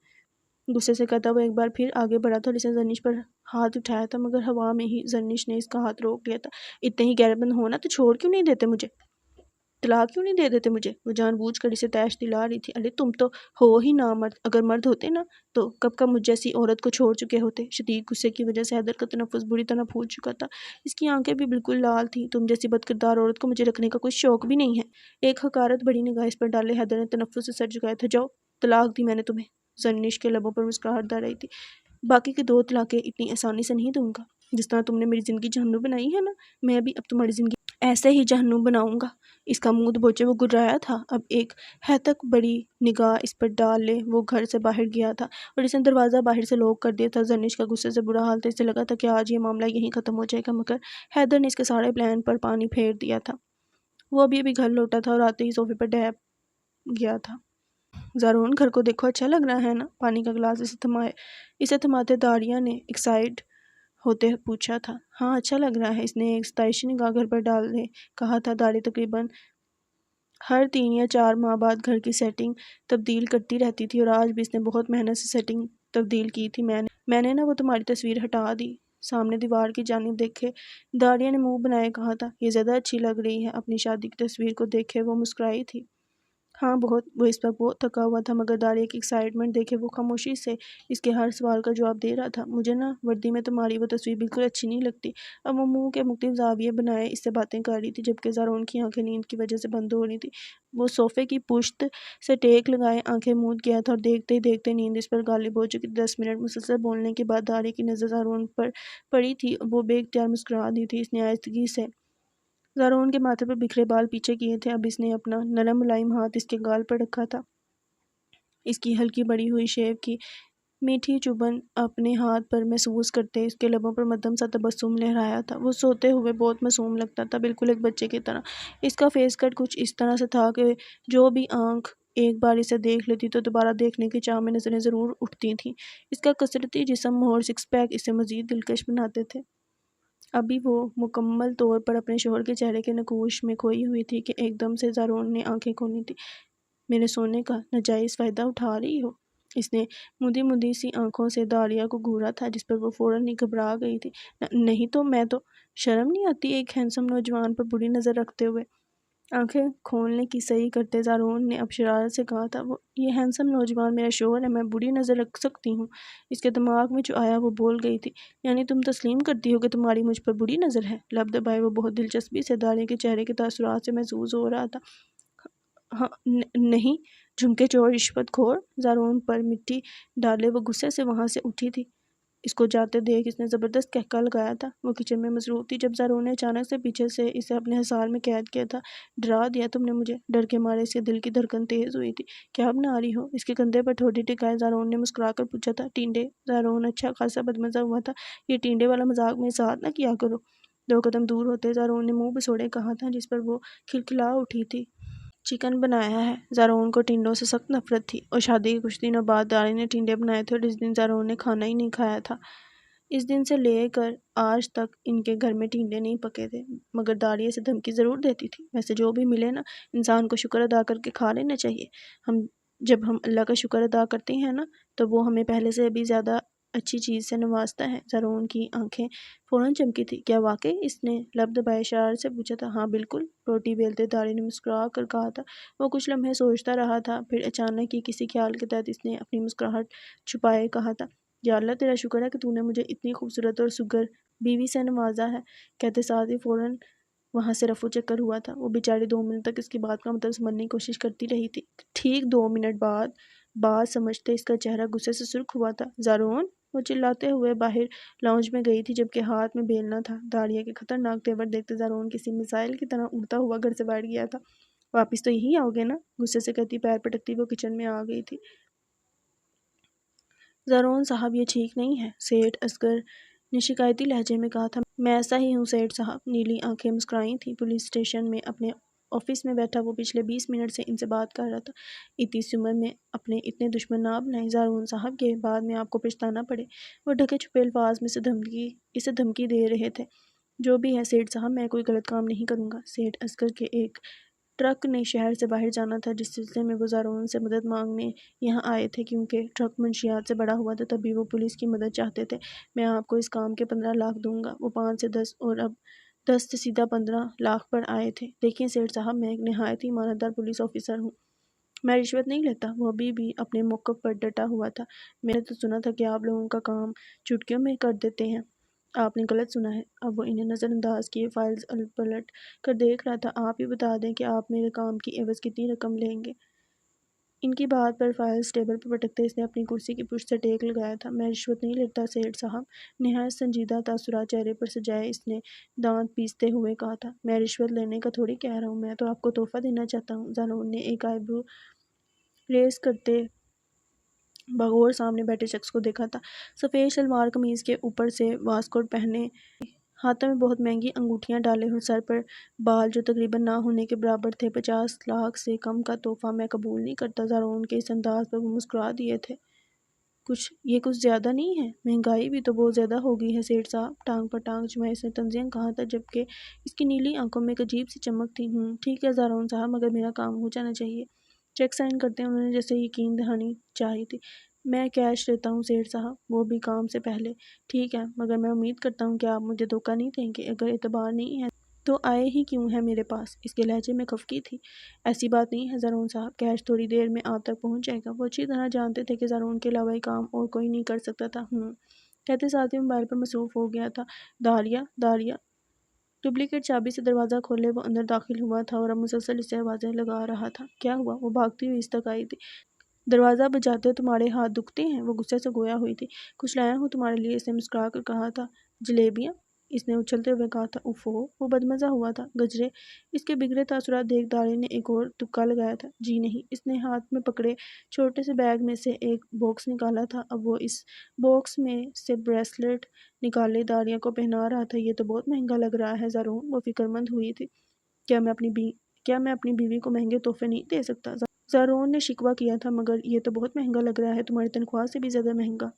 غصے سے کہتا وہ ایک بار پھر آگے بڑھا تھا اور اس نے زرنش پر ہاتھ اٹھایا تھا، مگر ہوا میں ہی زرنش نے اس کا ہاتھ روک لیا تھا۔ اتنے ہی غیرت مند ہونا تو چھوڑ کیوں نہیں دیتے مجھے؟ طلاق کیوں نہیں دے دیتے مجھے؟ وہ جان بوجھ کر اسے تیش دلا رہی تھی۔ ارے تم تو ہو ہی نہ مرد، اگر مرد ہوتے نا تو کب کا مجھ جیسی عورت کو چھوڑ چکے ہوتے۔ شدید غصے کی وجہ سے حیدر کا تنفس بری طرح پھول چکا تھا۔ اس کی آنکھیں بھی بالکل لال تھیں۔ تم جیسی بد کردار عورت کو مجھے رکھنے کا کوئی شوق بھی نہیں ہے۔ ایک حقارت بڑی نگاہ اس پر ڈالے حیدر نے تنفس سے سر جھکایا تھا۔ جاؤ، طلاق دی میں نے تمہیں۔ زرنش کے لبوں پر مسکراہٹ دار رہی تھی۔ باقی کی 2 طلاقیں اتنی آسانی سے نہیں دوں گا۔ جس طرح تم نے میری زندگی جہنم بنائی ہے نا، میں بھی اب تمہاری زندگی ایسے ہی جہنم بناؤں گا۔ اس کا منہ دبوچے وہ گرایا تھا۔ اب ایک ہتک بڑی نگاہ اس پر ڈال لے وہ گھر سے باہر گیا تھا اور اس نے دروازہ باہر سے لاک کر دیا تھا۔ زرنش کا غصے سے برا حال تھا۔ اسے لگا تھا کہ آج یہ معاملہ یہیں ختم ہو جائے گا، مگر حیدر نے اس کے سارے پلان پر پانی پھیر دیا تھا۔ وہ ابھی گھر لوٹا تھا اور آتے ہی صوفے پر ڈھپ گیا تھا۔ زارون، گھر کو دیکھو، اچھا لگ رہا ہے نا؟ پانی کا گلاس اسے تھماتے داریہ نے ایکسائٹ ہوتے پوچھا تھا۔ ہاں اچھا لگ رہا ہے، اس نے ایک ستائشی نگاہ گھر پر ڈالے کہا تھا۔ داریہ تقریباً ہر 3 یا 4 ماہ بعد گھر کی سیٹنگ تبدیل کرتی رہتی تھی، اور آج بھی اس نے بہت محنت سے سیٹنگ تبدیل کی تھی۔ میں نے نا وہ تمہاری تصویر ہٹا دی۔ سامنے دیوار کی جانب دیکھے داریہ نے منہ بنائے کہا تھا۔ یہ زیادہ اچھی لگ رہی ہے۔ اپنی شادی کی تصویر کو دیکھے وہ مسکرائی تھی۔ ہاں بہت۔ وہ اس وقت بہت تھکا ہوا تھا، مگر داریہ کی ایکسائٹمنٹ دیکھے وہ خاموشی سے اس کے ہر سوال کا جواب دے رہا تھا۔ مجھے نا وردی میں تمہاری وہ تصویر بالکل اچھی نہیں لگتی۔ اب وہ منہ کے مختلف زاویے بنائے اس سے باتیں کر رہی تھی، جبکہ زارون کی آنکھیں نیند کی وجہ سے بند ہو رہی تھی۔ وہ صوفے کی پشت سے ٹیک لگائے آنکھیں موند گیا تھا اور دیکھتے ہی دیکھتے نیند اس پر غالب ہو چکی تھی۔ 10 منٹ مسلسل بولنے کے بعد داریہ کی نظر زارون پر پڑی تھی۔ وہ بے اختیار مسکرا دی تھی۔ اس نے آہستگی سے زارون کے ماتھے پر بکھرے بال پیچھے کیے تھے۔ اب اس نے اپنا نرم ملائم ہاتھ اس کے گال پر رکھا تھا۔ اس کی ہلکی بڑی ہوئی شیو کی میٹھی چبھن اپنے ہاتھ پر محسوس کرتے اس کے لبوں پر مدھم سا تبسم لہرایا تھا۔ وہ سوتے ہوئے بہت معصوم لگتا تھا، بالکل ایک بچے کی طرح۔ اس کا فیس کٹ کچھ اس طرح سے تھا کہ جو بھی آنکھ ایک بار اسے دیکھ لیتی تو دوبارہ دیکھنے کی چاہ میں نظریں ضرور اٹھتی تھیں۔ اس کا کثرتی جسم اور 6 پیک اسے مزید دلکش بناتے تھے۔ ابھی وہ مکمل طور پر اپنے شوہر کے چہرے کے نقوش میں کھوئی ہوئی تھی کہ ایک دم سے زارون نے آنکھیں کھولی تھی۔ میرے سونے کا ناجائز فائدہ اٹھا رہی ہو؟ اس نے مدی مدی سی آنکھوں سے داریہ کو گھورا تھا، جس پر وہ فوراً ہی گھبرا گئی تھی۔ نہیں تو میں تو، شرم نہیں آتی ایک ہینڈسم نوجوان پر بری نظر رکھتے ہوئے؟ آنکھیں کھولنے کی صحیح کرتے زارون نے اب شرارت سے کہا تھا۔ یہ ہینڈسم نوجوان میرا شوہر ہے، میں بری نظر رکھ سکتی ہوں؟ اس کے دماغ میں جو آیا وہ بول گئی تھی۔ یعنی تم تسلیم کرتی ہو کہ تمہاری مجھ پر بری نظر ہے؟ لب دبائے وہ بہت دلچسپی سے داریہ کے چہرے کے تاثرات سے محظوظ ہو رہا تھا۔ ہاں نہیں، جھمکے چور رشوت خور۔ زارون پر مٹی ڈالے وہ غصے سے وہاں سے اٹھی تھی۔ اس کو جاتے دیکھ اس نے زبردست قہقہ لگایا تھا۔ وہ کچن میں مصروف تھی جب زارون نے اچانک سے پیچھے سے اسے اپنے حصار میں قید کیا تھا۔ ڈرا دیا تم نے مجھے؟ ڈر کے مارے اس کے دل کی دھڑکن تیز ہوئی تھی۔ کیا بنا رہی ہو؟ اس کے کندھے پر ٹھوڈی ٹکائے زارون نے مسکرا کر پوچھا تھا۔ ٹینڈے۔ زارون اچھا خاصا بدمزہ ہوا تھا۔ یہ ٹینڈے والا مذاق میرے ساتھ نہ کیا کرو۔ 2 قدم دور ہوتے زارون نے منہ بسوڑے کہا تھا، جس پر وہ کھلکھلا اٹھی تھی۔ چکن بنایا ہے۔ زارون کو ٹینڈوں سے سخت نفرت تھی، اور شادی کے کچھ دنوں بعد داریہ نے ٹینڈے بنائے تھے اور اس دن زارون نے کھانا ہی نہیں کھایا تھا۔ اس دن سے لے کر آج تک ان کے گھر میں ٹینڈے نہیں پکے تھے، مگر داریہ اسے دھمکی ضرور دیتی تھی۔ ویسے جو بھی ملے نا، انسان کو شکر ادا کر کے کھا لینا چاہیے۔ جب ہم اللہ کا شکر ادا کرتے ہیں نا، تو وہ ہمیں پہلے سے بھی زیادہ اچھی چیز سے نوازتا ہے۔ زارون کی آنکھیں فوراً چمکی تھی۔ کیا واقعی؟ اس نے لب دبائے شرارت سے پوچھا تھا۔ ہاں بالکل، روٹی بیلتے داڑھی نے مسکرا کر کہا تھا۔ وہ کچھ لمحے سوچتا رہا تھا، پھر اچانک ہی کسی خیال کے تحت اس نے اپنی مسکراہٹ چھپائے کہا تھا، یا اللہ تیرا شکر ہے کہ تو نے مجھے اتنی خوبصورت اور سگر بیوی سے نوازا ہے۔ کہتے ساتھ ہی فوراً وہاں سے رفو چکر ہوا تھا۔ وہ بیچاری 2 منٹ تک اس کی بات کا مطلب سمجھنے کی کوشش کرتی رہی تھی۔ ٹھیک 2 منٹ بعد بات سمجھتے اس کا چہرہ غصے سے سرخ ہوا تھا۔ زارون! وہ چلاتے ہوئے باہر لاؤنج میں گئی تھی جبکہ ہاتھ میں بیلنا تھا۔ داڑیا کے خطرناک تیور دیکھتے زارون کسی میزائل کی طرح اڑتا ہوا گھر سے بیٹھ گیا تھا۔ واپس تو یہی آؤ گے نا؟ غصے سے کہتی پیر پٹکتی وہ کچن میں آ گئی تھی۔ زارون صاحب یہ ٹھیک نہیں ہے، سیٹھ اصغر نے شکایتی لہجے میں کہا تھا۔ میں ایسا ہی ہوں سیٹھ صاحب۔ نیلی آنکھیں مسکرائی تھیں۔ پولیس اسٹیشن میں اپنے آفس میں بیٹھا وہ پچھلے 20 منٹ سے ان سے بات کر رہا تھا۔ اتنی سی عمر میں اپنے اتنے دشمن نہ بنائیں زارون صاحب کہ بعد میں آپ کو پچھتانا پڑے۔ وہ ڈھکے چھپے الفاظ میں اسے دھمکی دے رہے تھے۔ جو بھی ہے سیٹھ صاحب، میں کوئی غلط کام نہیں کروں گا۔ سیٹھ اصغر کے ایک ٹرک نے شہر سے باہر جانا تھا جس سلسلے میں وہ زارون سے مدد مانگنے یہاں آئے تھے۔ کیونکہ ٹرک منشیات سے بڑا ہوا تھا تبھی وہ پولیس کی مدد چاہتے تھے۔ میں آپ کو اس کام کے 15 لاکھ دوں گا۔ وہ 5 سے 10 اور اب 10 سے سیدھا 15 لاکھ پر آئے تھے۔ دیکھیں سیٹھ صاحب، میں ایک نہایت ہی ایماندار پولیس آفیسر ہوں۔ میں رشوت نہیں لیتا۔ وہ ابھی بھی اپنے موقف پر ڈٹا ہوا تھا۔ میں نے تو سنا تھا کہ آپ لوگوں کا کام چٹکیوں میں کر دیتے ہیں۔ آپ نے غلط سنا ہے۔ اب وہ انہیں نظر انداز کیے فائلز پلٹ کر دیکھ رہا تھا۔ آپ ہی بتا دیں کہ آپ میرے کام کی عوض کتنی رقم لیں گے؟ ان کی بات پر فائلز ٹیبل پر پٹکتے اس نے اپنی کرسی کی پشت سے ٹیک لگایا تھا۔ میں رشوت نہیں لیتا سیٹھ صاحب۔ نہایت سنجیدہ تاثرات چہرے پر سجائے اس نے دانت پیستے ہوئے کہا تھا۔ میں رشوت لینے کا تھوڑی کہہ رہا ہوں، میں تو آپ کو تحفہ دینا چاہتا ہوں۔ زارون نے ایک آئی برو ریز کرتے بغور سامنے بیٹھے شخص کو دیکھا تھا۔ سفید شلوار قمیض کے اوپر سے واسکوٹ پہنے، ہاتھوں میں بہت مہنگی انگوٹھیاں ڈالے اور سر پر بال جو تقریباً نہ ہونے کے برابر تھے۔ 50 لاکھ سے کم کا تحفہ میں قبول نہیں کرتا۔ زارون کے اس انداز پر وہ مسکرا دیے تھے۔ یہ کچھ زیادہ نہیں ہے؟ مہنگائی بھی تو بہت زیادہ ہو گئی ہے سیٹھ صاحب۔ ٹانگ پر ٹانگ جمائے اس نے طنزیہ کہا تھا جبکہ اس کی نیلی آنکھوں میں ایک عجیب سی چمک تھی۔ ٹھیک ہے زارون صاحب، مگر میرا کام ہو جانا چاہیے۔ چیک سائن کرتے ہیں انہوں نے جیسے یقین دہانی چاہی تھی۔ میں کیش لیتا ہوں سیٹھ صاحب، وہ بھی کام سے پہلے۔ ٹھیک ہے، مگر میں امید کرتا ہوں کہ آپ مجھے دھوکہ نہیں دیں گے۔ اگر اعتبار نہیں ہے تو آئے ہی کیوں ہیں میرے پاس؟ اس کے لہجے میں خفگی تھی۔ ایسی بات نہیں ہے زارون صاحب، کیش تھوڑی دیر میں آپ تک پہنچ جائے گا۔ وہ اچھی طرح جانتے تھے کہ زارون کے علاوہ یہ کام اور کوئی نہیں کر سکتا تھا۔ کہتے ساتھ ہی موبائل پر مصروف ہو گیا تھا۔ داڑیا ڈپلیکیٹ چابی سے دروازہ کھولے وہ اندر داخل ہوا تھا اور اب مسلسل اسے آوازیں لگا رہا تھا۔ کیا ہوا؟ وہ بھاگتی ہوئی اس تک آئی تھی۔ دروازہ بجاتے تمہارے ہاتھ دکھتے ہیں؟ وہ غصے سے گویا ہوئی تھی۔ کچھ لایا ہوں تمہارے لیے، اس نے مسکرا کر کہا تھا۔ جلیبیاں؟ اس نے اچھلتے ہوئے کہا تھا۔ اوفو، وہ بدمزہ ہوا تھا۔ گجرے؟ اس کے بگڑے تاثرات دیکھ داڑی نے ایک اور تکا لگایا تھا۔ جی نہیں۔ اس نے ہاتھ میں پکڑے چھوٹے سے بیگ میں سے ایک باکس نکالا تھا۔ اب وہ اس باکس میں سے بریسلٹ نکالے داڑیا کو پہنا رہا تھا۔ یہ تو بہت مہنگا لگ رہا ہے زارون، وہ فکر مند ہوئی تھی۔ کیا میں اپنی بیوی کو مہنگے تحفے نہیں دے سکتا؟ زارون نے شکوہ کیا تھا۔ مگر یہ تو بہت مہنگا لگ رہا ہے، تمہاری تنخواہ سے بھی زیادہ مہنگا۔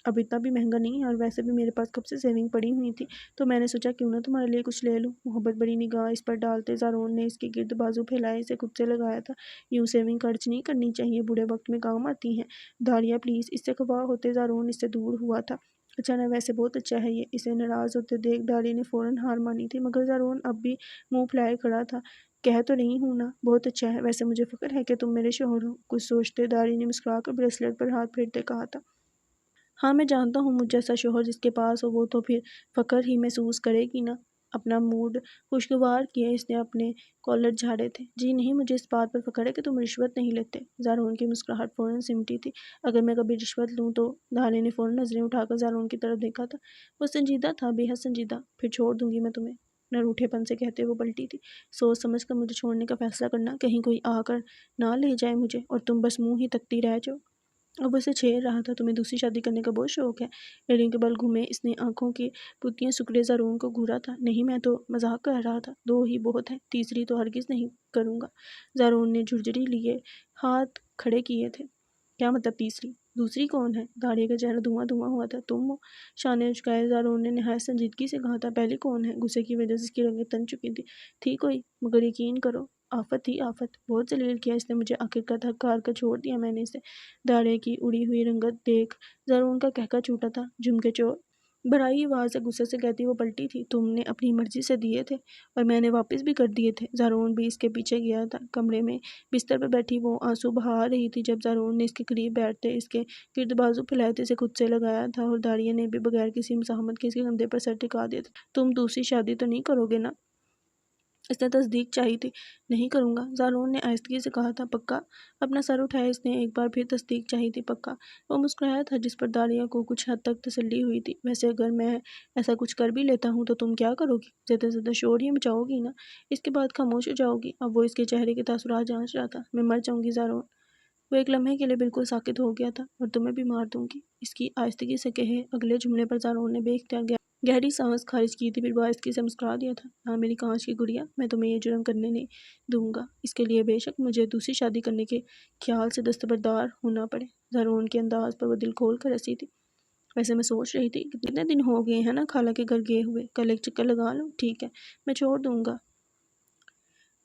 اب اتنا بھی مہنگا نہیں ہے، اور ویسے بھی میرے پاس کب سے سیونگ پڑی ہوئی تھی، تو میں نے سوچا کیوں نہ تمہارے لیے کچھ لے لوں۔ محبت بڑی نگاہ اس پر ڈالتے زارون نے اس کے گرد بازو پھیلائے اسے خود سے لگایا تھا۔ یوں سیونگ خرچ نہیں کرنی چاہیے، بوڑھے وقت میں کام آتی ہیں۔ داڑیا پلیز، اس سے خفا ہوتے زارون اس سے دور ہوا تھا۔ اچھا نہ، ویسے بہت اچھا ہے یہ۔ اسے ناراض ہوتے دیکھ داڑی نے فوراً ہار مانی تھی، مگر زارون اب بھی منہ پھیلائے کھڑا تھا۔ کہہ تو رہی ہوں نا بہت اچھا ہے، ویسے مجھے فخر ہے کہ تم میرے شوہر ہو۔ کچھ سوچتے داڑی نے مسکرا کر بریسلٹ پر ہاتھ پھیرتے کہا تھا۔ ہاں میں جانتا ہوں، مجھ جیسا شوہر جس کے پاس ہو وہ تو پھر فخر ہی محسوس کرے گی نا۔ اپنا موڈ خوشگوار کیے اس نے اپنے کالر جھاڑے تھے۔ جی نہیں، مجھے اس بات پر فخر ہے کہ تم رشوت نہیں لیتے۔ زارون کی مسکراہٹ فوراً سمٹی تھی۔ اگر میں کبھی رشوت لوں تو؟ داڑی نے فوراً نظریں اٹھا کر زارون کی طرف دیکھا تھا۔ وہ سنجیدہ تھا، بے حد سنجیدہ۔ پھر چھوڑ دوں گی میں تمہیں، نہ روٹھے پن سے کہتے وہ پلٹی تھی۔ سوچ سمجھ کر مجھے چھوڑنے کا فیصلہ کرنا، کہیں کوئی آ کر نہ لے جائے مجھے اور تم بس منہ ہی تکتی رہ جاؤ۔ اب اسے چھیڑ رہا تھا۔ تمہیں دوسری شادی کرنے کا بہت شوق ہے؟ ایڑیوں کے بل گھومے اس نے آنکھوں کی پتیاں سکڑے زارون کو گھورا تھا۔ نہیں، میں تو مذاق کر رہا تھا، 2 ہی بہت ہیں، تیسری تو ہرگز نہیں کروں گا۔ زارون نے جھرجھری لیے ہاتھ کھڑے کیے تھے۔ کیا مطلب تیسری؟ دوسری کون ہے؟ داڑھی کا چہرہ دھواں دھواں ہوا تھا۔ تم ہو؟ شانے اچکائے زارون نے نہایت سنجیدگی سے کہا تھا۔ پہلی کون ہے؟ غصے کی وجہ سے اس کی رنگیں تن چکی تھی کوئی، مگر یقین کرو آفت تھی آفت، بہت ذلیل کیا اس نے مجھے، آخر کا دھکار کر چھوڑ دیا میں نے اسے۔ داڑھی کی اڑی ہوئی رنگت دیکھ زارون کا کہکا چھوٹا تھا، جم کے چور بڑھائی آواز سے غصے سے کہتی وہ پلٹی تھی، تم نے اپنی مرضی سے دیے تھے اور میں نے واپس بھی کر دیے تھے۔ زارون بھی اس کے پیچھے گیا تھا۔ کمرے میں بستر پر بیٹھی وہ آنسو بہا رہی تھی جب زارون نے اس کے قریب بیٹھتے اس کے گرد بازو پھیلاتے اسے خود سے لگایا تھا اور داڑھی نے بھی بغیر کسی مزاحمت کے اس کے کندھے پر سر ٹکا دیا تھا۔ تم دوسری شادی تو نہیں کرو گے نا؟ اس نے تصدیق چاہی تھی۔ نہیں کروں گا، زارون نے آہستگی سے کہا تھا۔ پکا؟ اپنا سر اٹھایا اس نے، ایک بار پھر تصدیق چاہی تھی۔ پکا؟ وہ مسکرایا تھا جس پر داڑھیہ کو کچھ حد تک تسلی ہوئی تھی۔ ویسے اگر میں ایسا کچھ کر بھی لیتا ہوں تو تم کیا کرو گی؟ زیادہ سے زیادہ شور ہی مچاؤ گی نا، اس کے بعد خاموش ہو جاؤ گی۔ اب وہ اس کے چہرے کے تاثرات جانچ رہا تھا۔ میں مر جاؤں گی زارون۔ وہ ایک لمحے کے لیے بالکل ساکت ہو گیا تھا۔ اور تمہیں بھی مار دوں گی، اس کی آہستگی سے کہے اگلے جملے پر زارون نے بے اختیار گہری سانس خارج کی تھی، پھر باآہستگی سے مسکرا دیا تھا۔ ہاں میری کانچ کی گڑیا، میں تمہیں یہ جرم کرنے نہیں دوں گا، اس کے لیے بے شک مجھے دوسری شادی کرنے کے خیال سے دستبردار ہونا پڑے۔ زارون کے انداز پر وہ دل کھول کر ہنسی تھی۔ ویسے میں سوچ رہی تھی کتنے دن ہو گئے ہیں نا خالہ کے گھر گئے ہوئے، کل ایک چکر لگا لوں؟ ٹھیک ہے، میں چھوڑ دوں گا۔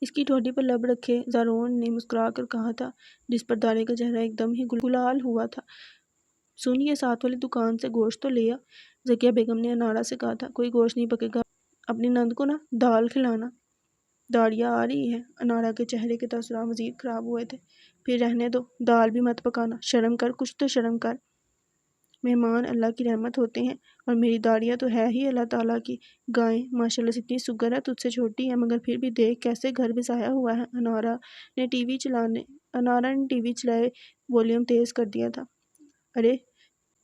اس کی ٹھوڈی پر لب رکھے زارون نے مسکرا کر کہا تھا، جس پر داڑھی کا چہرہ ایک دم ہی گلال ہوا تھا۔ سن، یہ ساتھ والی دکان سے گوشت تو لیا؟ ذکیہ بیگم نے انارا سے کہا تھا۔ کوئی گوشت نہیں پکے گا، اپنی نند کو نا دال کھلانا۔ داڑھیہ آ رہی ہے؟ انارا کے چہرے کے تاثرات مزید خراب ہوئے تھے۔ پھر رہنے دو، دال بھی مت پکانا، شرم کر، کچھ تو شرم کر۔ مہمان اللہ کی رحمت ہوتے ہیں، اور میری داڑھیہ تو ہے ہی اللہ تعالیٰ کی گائیں، ماشاءاللہ سے اتنی سگر ہے، تجھ سے چھوٹی ہے مگر پھر بھی دیکھ کیسے گھر بسایا ہوا ہے۔ انارا نے ٹی وی چلائے والیوم تیز کر دیا تھا۔ ارے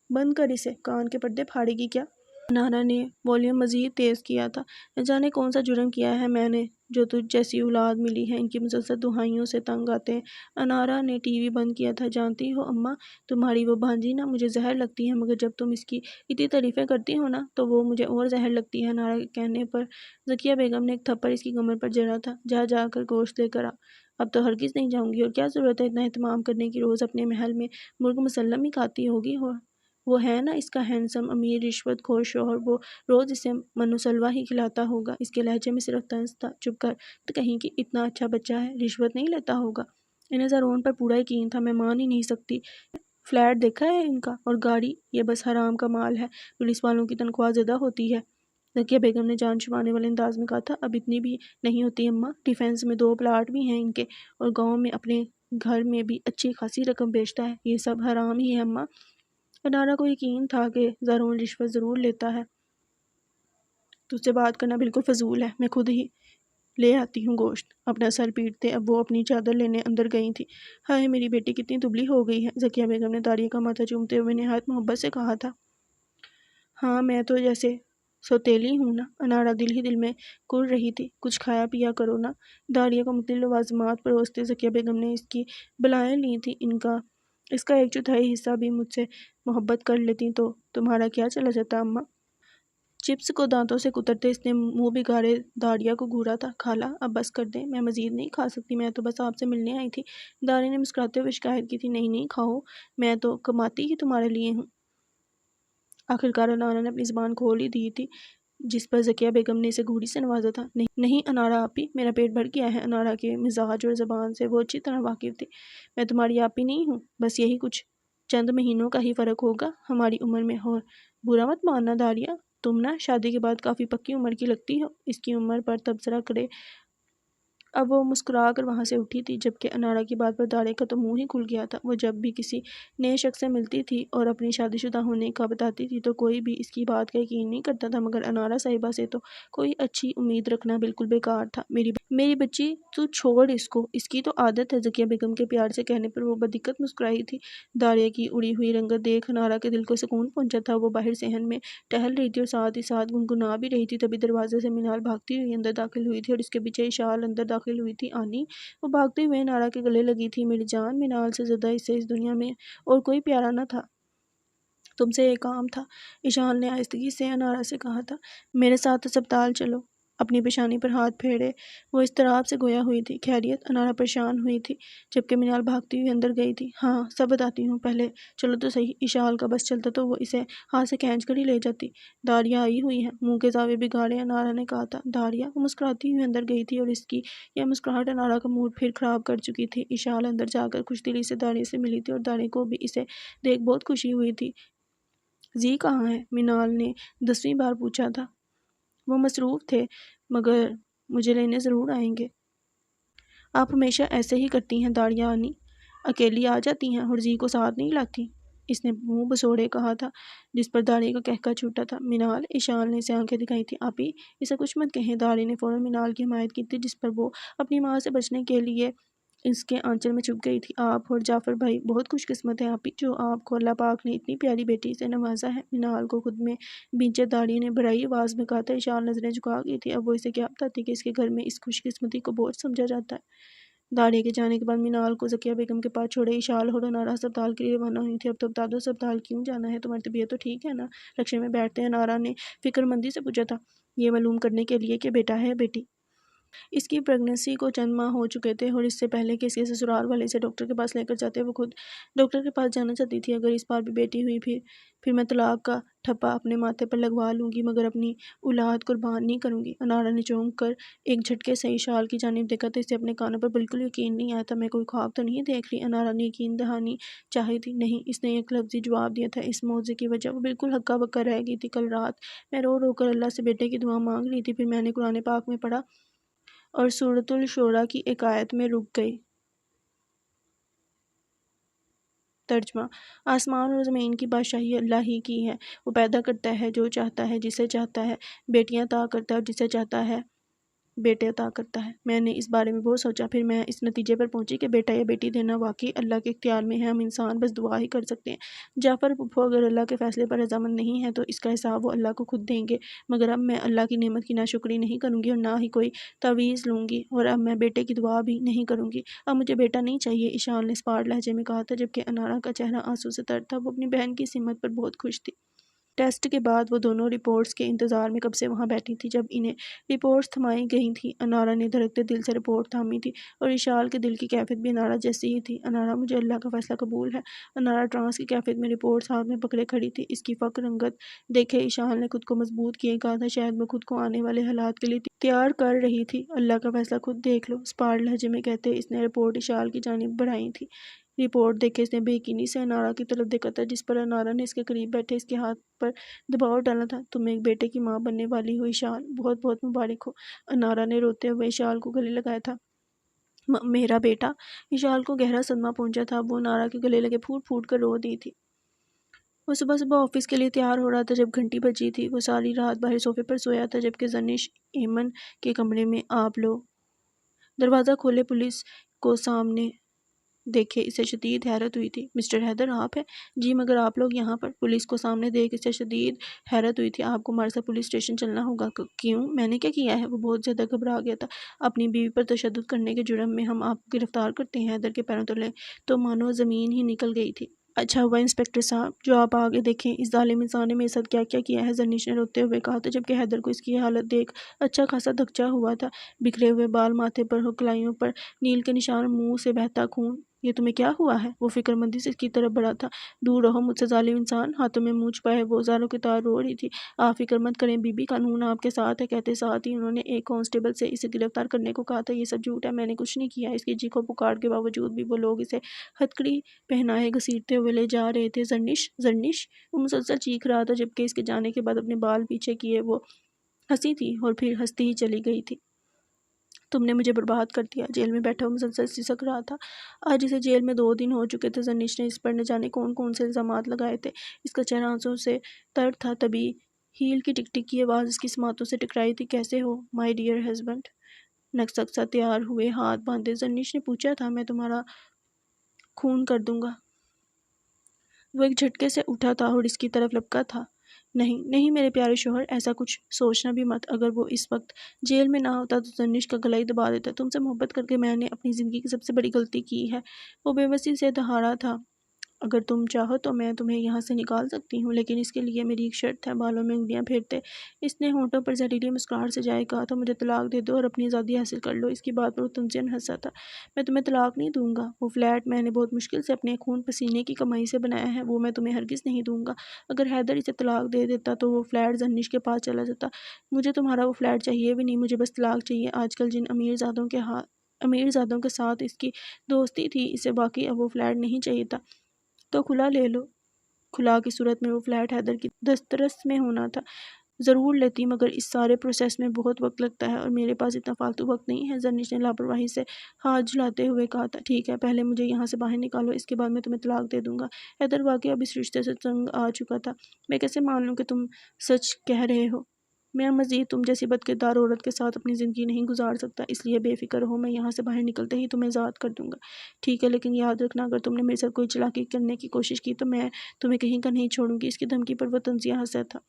بند کر اسے، کان کے پردے پھاڑے گی کیا؟ انارا نے والیوم مزید تیز کیا تھا۔ نہ جانے کون سا جرم کیا ہے میں نے جو تجھ جیسی اولاد ملی ہے، ان کی مسلسل دہائیوں سے تنگ آتے ہیں۔ انارا نے ٹی وی بند کیا تھا۔ جانتی ہو اماں، تمہاری وہ بھانجی نا مجھے زہر لگتی ہے، مگر جب تم اس کی اتنی تعریفیں کرتی ہو نا تو وہ مجھے اور زہر لگتی ہے۔ انارا کے کہنے پر ذکیہ بیگم نے ایک تھپڑ اس کی کمر پر جڑا تھا۔ جا کر گوشت لے کر آ۔ اب تو ہرگز نہیں جاؤں گی، اور کیا ضرورت ہے اتنا اہتمام کرنے کی، روز اپنے محل میں مرغ مسلم ہی کھاتی ہوگی۔ وہ ہے نا اس کا ہینڈسم امیر رشوت خور شوہر، وہ روز اسے منو سلوا ہی کھلاتا ہوگا۔ اس کے لہجے میں صرف طنز تھا۔ چپ کر، تو کہیں کہ اتنا اچھا بچہ ہے، رشوت نہیں لیتا ہوگا۔ انہیں زارون پر پورا یقین تھا۔ میں مان ہی نہیں سکتی۔ فلیٹ دیکھا ہے ان کا، اور گاڑی، یہ بس حرام کا مال ہے۔ پولیس والوں کی تنخواہ زیادہ ہوتی ہے۔ ذکیہ بیگم نے جان چھپانے والے انداز میں کہا تھا۔ اب اتنی بھی نہیں ہوتی اماں، ڈیفینس میں 2 پلاٹ بھی ہیں ان کے، اور گاؤں میں اپنے گھر میں بھی اچھی خاصی رقم بیچتا ہے۔ یہ سب حرام ہی ہے اماں۔ انارا کو یقین تھا کہ زارون رشوت ضرور لیتا ہے۔ تجھ سے بات کرنا بالکل فضول ہے، میں خود ہی لے آتی ہوں گوشت۔ اپنا سر پیٹتے اب وہ اپنی چادر لینے اندر گئی تھی۔ ہائے میری بیٹی کتنی دبلی ہو گئی ہے، ذکیہ بیگم نے داڑھی کا ماتھا چومتے ہوئے نہایت محبت سے کہا تھا۔ ہاں میں تو جیسے سوتیلی ہوں نا، انارا دل ہی دل میں کڑ رہی تھی۔ کچھ کھایا پیا کرو نا۔ داڑھیہ کو مختلف لوازمات پروستے ذکیہ بیگم نے اس کی بلائیں لی تھیں۔ اس کا 1/4 حصہ بھی مجھ سے محبت کر لیتی تو تمہارا کیا چلا جاتا اماں؟ چپس کو دانتوں سے کترتے اس نے منہ بگاڑے داڑھیہ کو گھورا تھا۔ خالہ اب بس کر دیں، میں مزید نہیں کھا سکتی، میں تو بس آپ سے ملنے آئی تھی۔ داڑھی نے مسکراتے ہوئے شکایت کی تھی۔ نہیں کھاؤ، میں تو کماتی ہی تمہارے لیے ہوں۔ آخرکار انارا نے اپنی زبان کھول ہی دی تھی، جس پر ذکیہ بیگم نے اسے گھوڑی سے نوازا تھا۔ نہیں انارا آپی، میرا پیٹ بھر گیا ہے۔ انارا کے مزاج اور زبان سے وہ اچھی طرح واقف تھی۔ میں تمہاری آپی نہیں ہوں، بس یہی کچھ چند مہینوں کا ہی فرق ہوگا ہماری عمر میں، اور برا مت ماننا داڑھیہ، تم نا شادی کے بعد کافی پکی عمر کی لگتی ہو۔ اس کی عمر پر تبصرہ کرے اب وہ مسکرا کر وہاں سے اٹھی تھی، جبکہ انارا کی بات پر داڑھی کا تو منہ ہی کھل گیا تھا۔ وہ جب بھی کسی نئے شخص سے ملتی تھی اور اپنی شادی شدہ ہونے کا بتاتی تھی تو کوئی بھی اس کی بات کا یقین نہیں کرتا تھا، مگر انارا صاحبہ سے تو کوئی اچھی امید رکھنا بالکل بیکار تھا۔ میری بچی تو چھوڑ اس کو، اس کی تو عادت ہے۔ ذکیہ بیگم کے پیار سے کہنے پر وہ بدقت مسکرائی تھی۔ داڑھی کی اڑی ہوئی رنگت دیکھ انارا کے دل کو سکون پہنچا تھا۔ وہ باہر صحن میں ٹہل رہی تھی اور ساتھ ہی ساتھ گنگنا بھی رہی تھی۔ تبھی دروازے سے منال بھاگتی ہوئی اندر داخل ہوئی تھی، اور اس کے پیچھے اشال اندر داخل ہوئی تھی۔ آنی، وہ بھاگتے ہوئے انارا کے گلے لگی تھی۔ میری جان، منال سے زیادہ اسے اس دنیا میں اور کوئی پیارا نہ تھا۔ تم سے ایک کام تھا، ایشان نے آہستگی سے انارا سے کہا تھا۔ میرے ساتھ اسپتال چلو۔ اپنی پیشانی پر ہاتھ پھیرے وہ اس طرح سے گویا ہوئی تھی۔ خیریت؟ انارا پریشان ہوئی تھی جبکہ منال بھاگتی ہوئی اندر گئی تھی۔ ہاں سب بتاتی ہوں، پہلے چلو تو صحیح۔ اشال کا بس چلتا تو وہ اسے ہاتھ سے کھینچ کر ہی لے جاتی۔ داریا آئی ہوئی ہے، منہ کے زاویے بگاڑے انارا نے کہا تھا۔ داریا؟ وہ مسکراتی ہوئی اندر گئی تھی اور اس کی یہ مسکراہٹ انارا کا موڈ پھر خراب کر چکی تھی۔ اشال اندر جا کر خوش دلی سے داریا سے ملی تھی اور داریا کو بھی اسے دیکھ بہت خوشی ہوئی تھی۔ زی کہاں ہے؟ منال نے 10ویں بار پوچھا تھا۔ وہ مصروف تھے مگر مجھے لینے ضرور آئیں گے۔ آپ ہمیشہ ایسے ہی کرتی ہیں داریا آنی، اکیلی آ جاتی ہیں اور زی کو ساتھ نہیں لاتی، اس نے منہ بسوڑے کہا تھا جس پر داریا کا قہقہ چھوٹا تھا۔ منال؟ اشال نے اسے آنکھیں دکھائی تھی۔ آپی اسے کچھ مت کہیں۔ داریا نے فوراً منال کی حمایت کی تھی جس پر وہ اپنی ماں سے بچنے کے لیے اس کے آنچل میں چھپ گئی تھی۔ آپ اور جعفر بھائی بہت خوش قسمت ہیں آپی، جو آپ کو اللہ پاک نے اتنی پیاری بیٹی سے نوازا ہے۔ منال کو خود میں بینچے داریا نے بڑھائی آواز میں کہا تھا۔ اشال نظریں جھکا گئی تھی۔ اب وہ اسے کیا بتاتی کہ اس کے گھر میں اس خوش قسمتی کو بوجھ سمجھا جاتا ہے۔ داریا کے جانے کے بعد منال کو ذکیہ بیگم کے پاس چھوڑے اشال اور انارا اسپتال کے لیے روانہ ہوئی تھی۔ اب تو بتا دو اسپتال کیوں جانا ہے؟ تمہاری طبیعت تو ٹھیک ہے نا؟ رکشے میں بیٹھتے انارا نے فکر مندی سے پوچھا تھا، یہ معلوم کرنے کے لیے کہ بیٹا ہے یا بیٹی۔ اس کی پریگننسی کو چند ماہ ہو چکے تھے اور اس سے پہلے کہ اس کے سسرال والے اسے ڈاکٹر کے پاس لے کر جاتے وہ خود ڈاکٹر کے پاس جانا چاہتی تھی۔ اگر اس بار بھی بیٹی ہوئی پھر میں طلاق کا ٹھپا اپنے ماتھے پر لگوا لوں گی مگر اپنی اولاد قربان نہیں کروں گی۔ انارا نے چونک کر ایک جھٹکے سے اشال کی جانب دیکھا تو اسے اپنے کانوں پر بالکل یقین نہیں آیا تھا۔ میں کوئی خواب تو نہیں دیکھ رہی؟ انارا نے یقین دہانی چاہی تھی۔ نہیں، اس نے ایک لفظی جواب دیا تھا۔ اس معجزے کی وجہ وہ بالکل ہکا بکا رہ گئی تھی۔ کل رات میں رو رو کر اللہ سے بیٹے کی دعا مانگ رہی تھی، پھر میں نے قرآن پاک میں پڑھا اور سورۃ الشورى کی ایک آیت میں رک گئی۔ ترجمہ: آسمان اور زمین کی بادشاہی اللہ ہی کی ہے، وہ پیدا کرتا ہے جو چاہتا ہے، جسے چاہتا ہے بیٹیاں عطا کرتا ہے اور جسے چاہتا ہے بیٹے عطا کرتا ہے۔ میں نے اس بارے میں بہت سوچا، پھر میں اس نتیجے پر پہنچی کہ بیٹا یا بیٹی دینا واقعی اللہ کے اختیار میں ہے، ہم انسان بس دعا ہی کر سکتے ہیں۔ جعفر پھپھو اگر اللہ کے فیصلے پر رضامند نہیں ہے تو اس کا حساب وہ اللہ کو خود دیں گے، مگر اب میں اللہ کی نعمت کی ناشکری نہیں کروں گی اور نہ ہی کوئی تعویذ لوں گی، اور اب میں بیٹے کی دعا بھی نہیں کروں گی۔ اب مجھے بیٹا نہیں چاہیے، اشال نے اسپاٹ لہجے میں کہا تھا جبکہ انارا کا چہرہ آنسو سے تر تھا۔ وہ اپنی بہن کی اس ہمت پر بہت خوش تھی۔ ٹیسٹ کے بعد وہ دونوں رپورٹس کے انتظار میں کب سے وہاں بیٹھی تھی۔ جب انہیں رپورٹس تھمائی گئی تھیں انارا نے دھڑکتے دل سے رپورٹ تھامی تھی اور اشال کے دل کی کیفیت بھی انارا جیسی ہی تھی۔ انارا، مجھے اللہ کا فیصلہ قبول ہے۔ انارا ٹرانس کی کیفیت میں رپورٹس ہاتھ میں پکڑے کھڑی تھی۔ اس کی فک رنگت دیکھے اشال نے خود کو مضبوط کیے کہا تھا، شاید میں خود کو آنے والے حالات کے لیے تیار کر رہی تھی۔ اللہ کا فیصلہ خود دیکھ لو، اسپاٹ لہجے میں کہتے اس نے رپورٹ اشال کی جانب بڑھائی تھی۔ رپورٹ دیکھے اس نے بے یقینی سے انارا کی طرف دیکھا تھا جس پر انارا نے اس کے قریب بیٹھے اس کے ہاتھ پر دباؤ ڈالا تھا۔ تم ایک بیٹے کی ماں بننے والی ہو اشال، بہت بہت مبارک ہو۔ انارا نے روتے ہوئے اشال کو گلے لگایا تھا۔ میرا بیٹا؟ اشال کو گہرا صدمہ پہنچا تھا، وہ انارا کے گلے لگے پھوٹ پھوٹ کر رو دی تھی۔ وہ صبح آفس کے لیے تیار ہو رہا تھا جب گھنٹی بجی تھی۔ وہ ساری رات باہر صوفے پر سویا تھا جبکہ زنش ایمن کے کمرے میں آپ لوگ دروازہ کھولے پولیس کو سامنے دیکھے اسے شدید حیرت ہوئی تھی۔ مسٹر حیدر آپ ہیں؟ جی، مگر آپ لوگ یہاں پر؟ پولیس کو سامنے دیکھ اسے شدید حیرت ہوئی تھی۔ آپ کو ہمارے ساتھ پولیس اسٹیشن چلنا ہوگا۔ کیوں؟ میں نے کیا کیا ہے؟ وہ بہت زیادہ گھبرا گیا تھا۔ اپنی بیوی پر تشدد کرنے کے جرم میں ہم آپ کو گرفتار کرتے ہیں۔ حیدر کے پیروں تلے تو مانو زمین ہی نکل گئی تھی۔ اچھا ہوا انسپکٹر صاحب جو آپ آگے دیکھیں، اس ظالم انسان نے میرے ساتھ کیا کیا کیا ہے، زرنیش نے روتے ہوئے کہا تھا جبکہ حیدر کو اس کی حالت دیکھ اچھا خاصا دھچکا ہوا تھا۔ بکھرے ہوئے بال، ماتھے پر اور کلائیوں پر نیل کے نشان، منہ سے بہتا خون۔ یہ تمہیں کیا ہوا ہے؟ وہ فکر مندی سے اس کی طرف بڑھا تھا۔ دور رہو مجھ سے ظالم انسان، ہاتھوں میں منہ چھپائے وہ زاروں کی طرح رو رہی تھی۔ آپ فکر مت کریں بی بی، قانون آپ کے ساتھ ہے، کہتے ساتھ ہی انہوں نے ایک کانسٹیبل سے اسے گرفتار کرنے کو کہا تھا۔ یہ سب جھوٹ ہے، میں نے کچھ نہیں کیا۔ اس کی چیخوں پکار کے باوجود بھی وہ لوگ اسے ہتکڑی پہنائے گھسیٹتے ہوئے لے جا رہے تھے۔ زرنش، زرنش، وہ مسلسل چیخ رہا تھا جبکہ اس کے جانے کے بعد اپنے بال پیچھے کیے وہ ہنسی تھی اور پھر ہنستی ہی چلی گئی تھی۔ تم نے مجھے برباد کر دیا۔ جیل میں بیٹھا وہ مسلسل سسک رہا تھا۔ آج اسے جیل میں 2 دن ہو چکے تھے۔ زرنش نے اس پر نہ جانے کون کون سے الزامات لگائے تھے۔ اس کا چہرہ آنسوں سے تر تھا۔ تبھی ہیل کی ٹک ٹک کی آواز اس کی سماعتوں سے ٹکرائی تھی۔ کیسے ہو مائی ڈیئر ہسبینڈ؟ نکسک تیار ہوئے ہاتھ باندھے زرنش نے پوچھا تھا۔ میں تمہارا خون کر دوں گا۔ وہ ایک جھٹکے سے اٹھا تھا اور اس کی طرف لپکا تھا۔ نہیں نہیں میرے پیارے شوہر، ایسا کچھ سوچنا بھی مت۔ اگر وہ اس وقت جیل میں نہ ہوتا تو زرنش کا گلا ہی دبا دیتا۔ تم سے محبت کر کے میں نے اپنی زندگی کی سب سے بڑی غلطی کی ہے۔ وہ بے بسی سے دہارا تھا اگر تم چاہو تو میں تمہیں یہاں سے نکال سکتی ہوں، لیکن اس کے لیے میری ایک شرط ہے۔ بالوں میں انگلیاں پھیرتے اس نے ہونٹوں پر زہریلی مسکراہٹ سے جائے کہا تھا، مجھے طلاق دے دو اور اپنی آزادی حاصل کر لو۔ اس کی بات پر وہ تنزیاً ہنسا تھا۔ میں تمہیں طلاق نہیں دوں گا۔ وہ فلیٹ میں نے بہت مشکل سے اپنے خون پسینے کی کمائی سے بنایا ہے، وہ میں تمہیں ہرگز نہیں دوں گا۔ اگر حیدر اسے طلاق دے دیتا تو وہ فلیٹ زرنش کے پاس چلا جاتا۔ مجھے تمہارا وہ فلیٹ چاہیے بھی نہیں، مجھے بس طلاق چاہیے۔ آج کل جن امیر زادوں کے ساتھ اس کی دوستی تھی، اسے واقعی اب وہ فلیٹ نہیں چاہیے تھا۔ تو کھلا لے لو۔ کھلا کی صورت میں وہ فلیٹ حیدر کی دسترس میں ہونا تھا۔ ضرور لیتی، مگر اس سارے پروسیس میں بہت وقت لگتا ہے اور میرے پاس اتنا فالتو وقت نہیں ہے۔ زرنش نے لاپرواہی سے ہاتھ جھلاتے ہوئے کہا تھا، ٹھیک ہے، پہلے مجھے یہاں سے باہر نکالو، اس کے بعد میں تمہیں طلاق دے دوں گا۔ حیدر واقعی اب اس رشتے سے تنگ آ چکا تھا۔ میں کیسے مان لوں کہ تم سچ کہہ رہے ہو؟ میں مزید تم جیسی بدکردار عورت کے ساتھ اپنی زندگی نہیں گزار سکتا، اس لیے بے فکر ہو، میں یہاں سے باہر نکلتے ہی تمہیں آزاد کر دوں گا۔ ٹھیک ہے، لیکن یاد رکھنا، اگر تم نے میرے ساتھ کوئی چالاکی کرنے کی کوشش کی تو میں تمہیں کہیں کا نہیں چھوڑوں گی۔ اس کی دھمکی پر وہ طنزیہ ہنسا تھا۔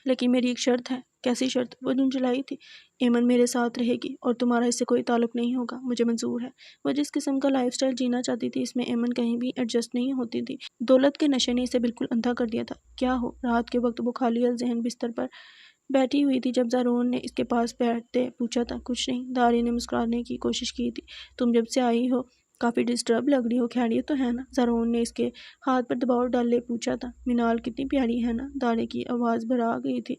لیکن میری ایک شرط ہے۔ کیسی شرط؟ وہ جھنجھلائی تھی۔ ایمن میرے ساتھ رہے گی اور تمہارا اس سے کوئی تعلق نہیں ہوگا، مجھے منظور ہے۔ وہ جس قسم کا لائف سٹائل جینا چاہتی تھی، اس میں ایمن کہیں بھی ایڈجسٹ نہیں ہوتی تھی۔ دولت کے نشے نے اسے بالکل اندھا کر دیا تھا۔ کیا ہو؟ رات کے وقت وہ خالی ذہن بستر پر بیٹھی ہوئی تھی جب زارون نے اس کے پاس بیٹھتے پوچھا تھا۔ کچھ نہیں، داریا نے مسکرانے کی کوشش کی تھی۔ تم جب سے آئی ہو کافی ڈسٹرب لگ رہی ہو، خیریت تو ہے نا؟ زارون نے اس کے ہاتھ پر دباؤ ڈالے پوچھا تھا۔ منال کتنی پیاری ہے نا؟ داریا کی آواز بھرا گئی تھی،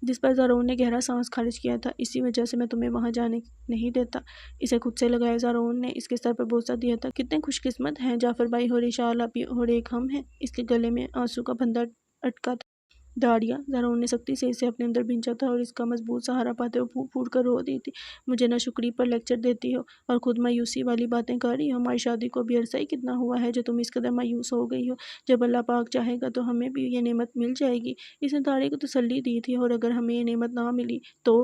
جس پر زارون نے گہرا سانس خارج کیا تھا۔ اسی وجہ سے میں تمہیں وہاں جانے نہیں دیتا، اسے خود سے لگایا۔ زارون نے اس کے سر پر بوسہ دیا تھا۔ کتنے خوش قسمت ہیں جعفر بھائی، اور شال آپ اور ایک ہم ہیں۔ اس کے گلے میں آنسو کا بندہ اٹکا تھا۔ داڑیا، زارون نے سختی سے اسے اپنے اندر بھینچا تھا اور اس کا مضبوط سہارا پاتے وہ پھوٹ پھوٹ کر رو دی تھی۔ مجھے نہ شکری پر لیکچر دیتی ہو اور خود مایوسی والی باتیں کر رہی ہو۔ ہماری شادی کو ابھی عرصہ ہی کتنا ہوا ہے جو تم اس قدر مایوس ہو گئی ہو؟ جب اللہ پاک چاہے گا تو ہمیں بھی یہ نعمت مل جائے گی۔ اس نے داڑیا کو تسلی دی تھی، اور اگر ہمیں یہ نعمت نہ ملی تو؟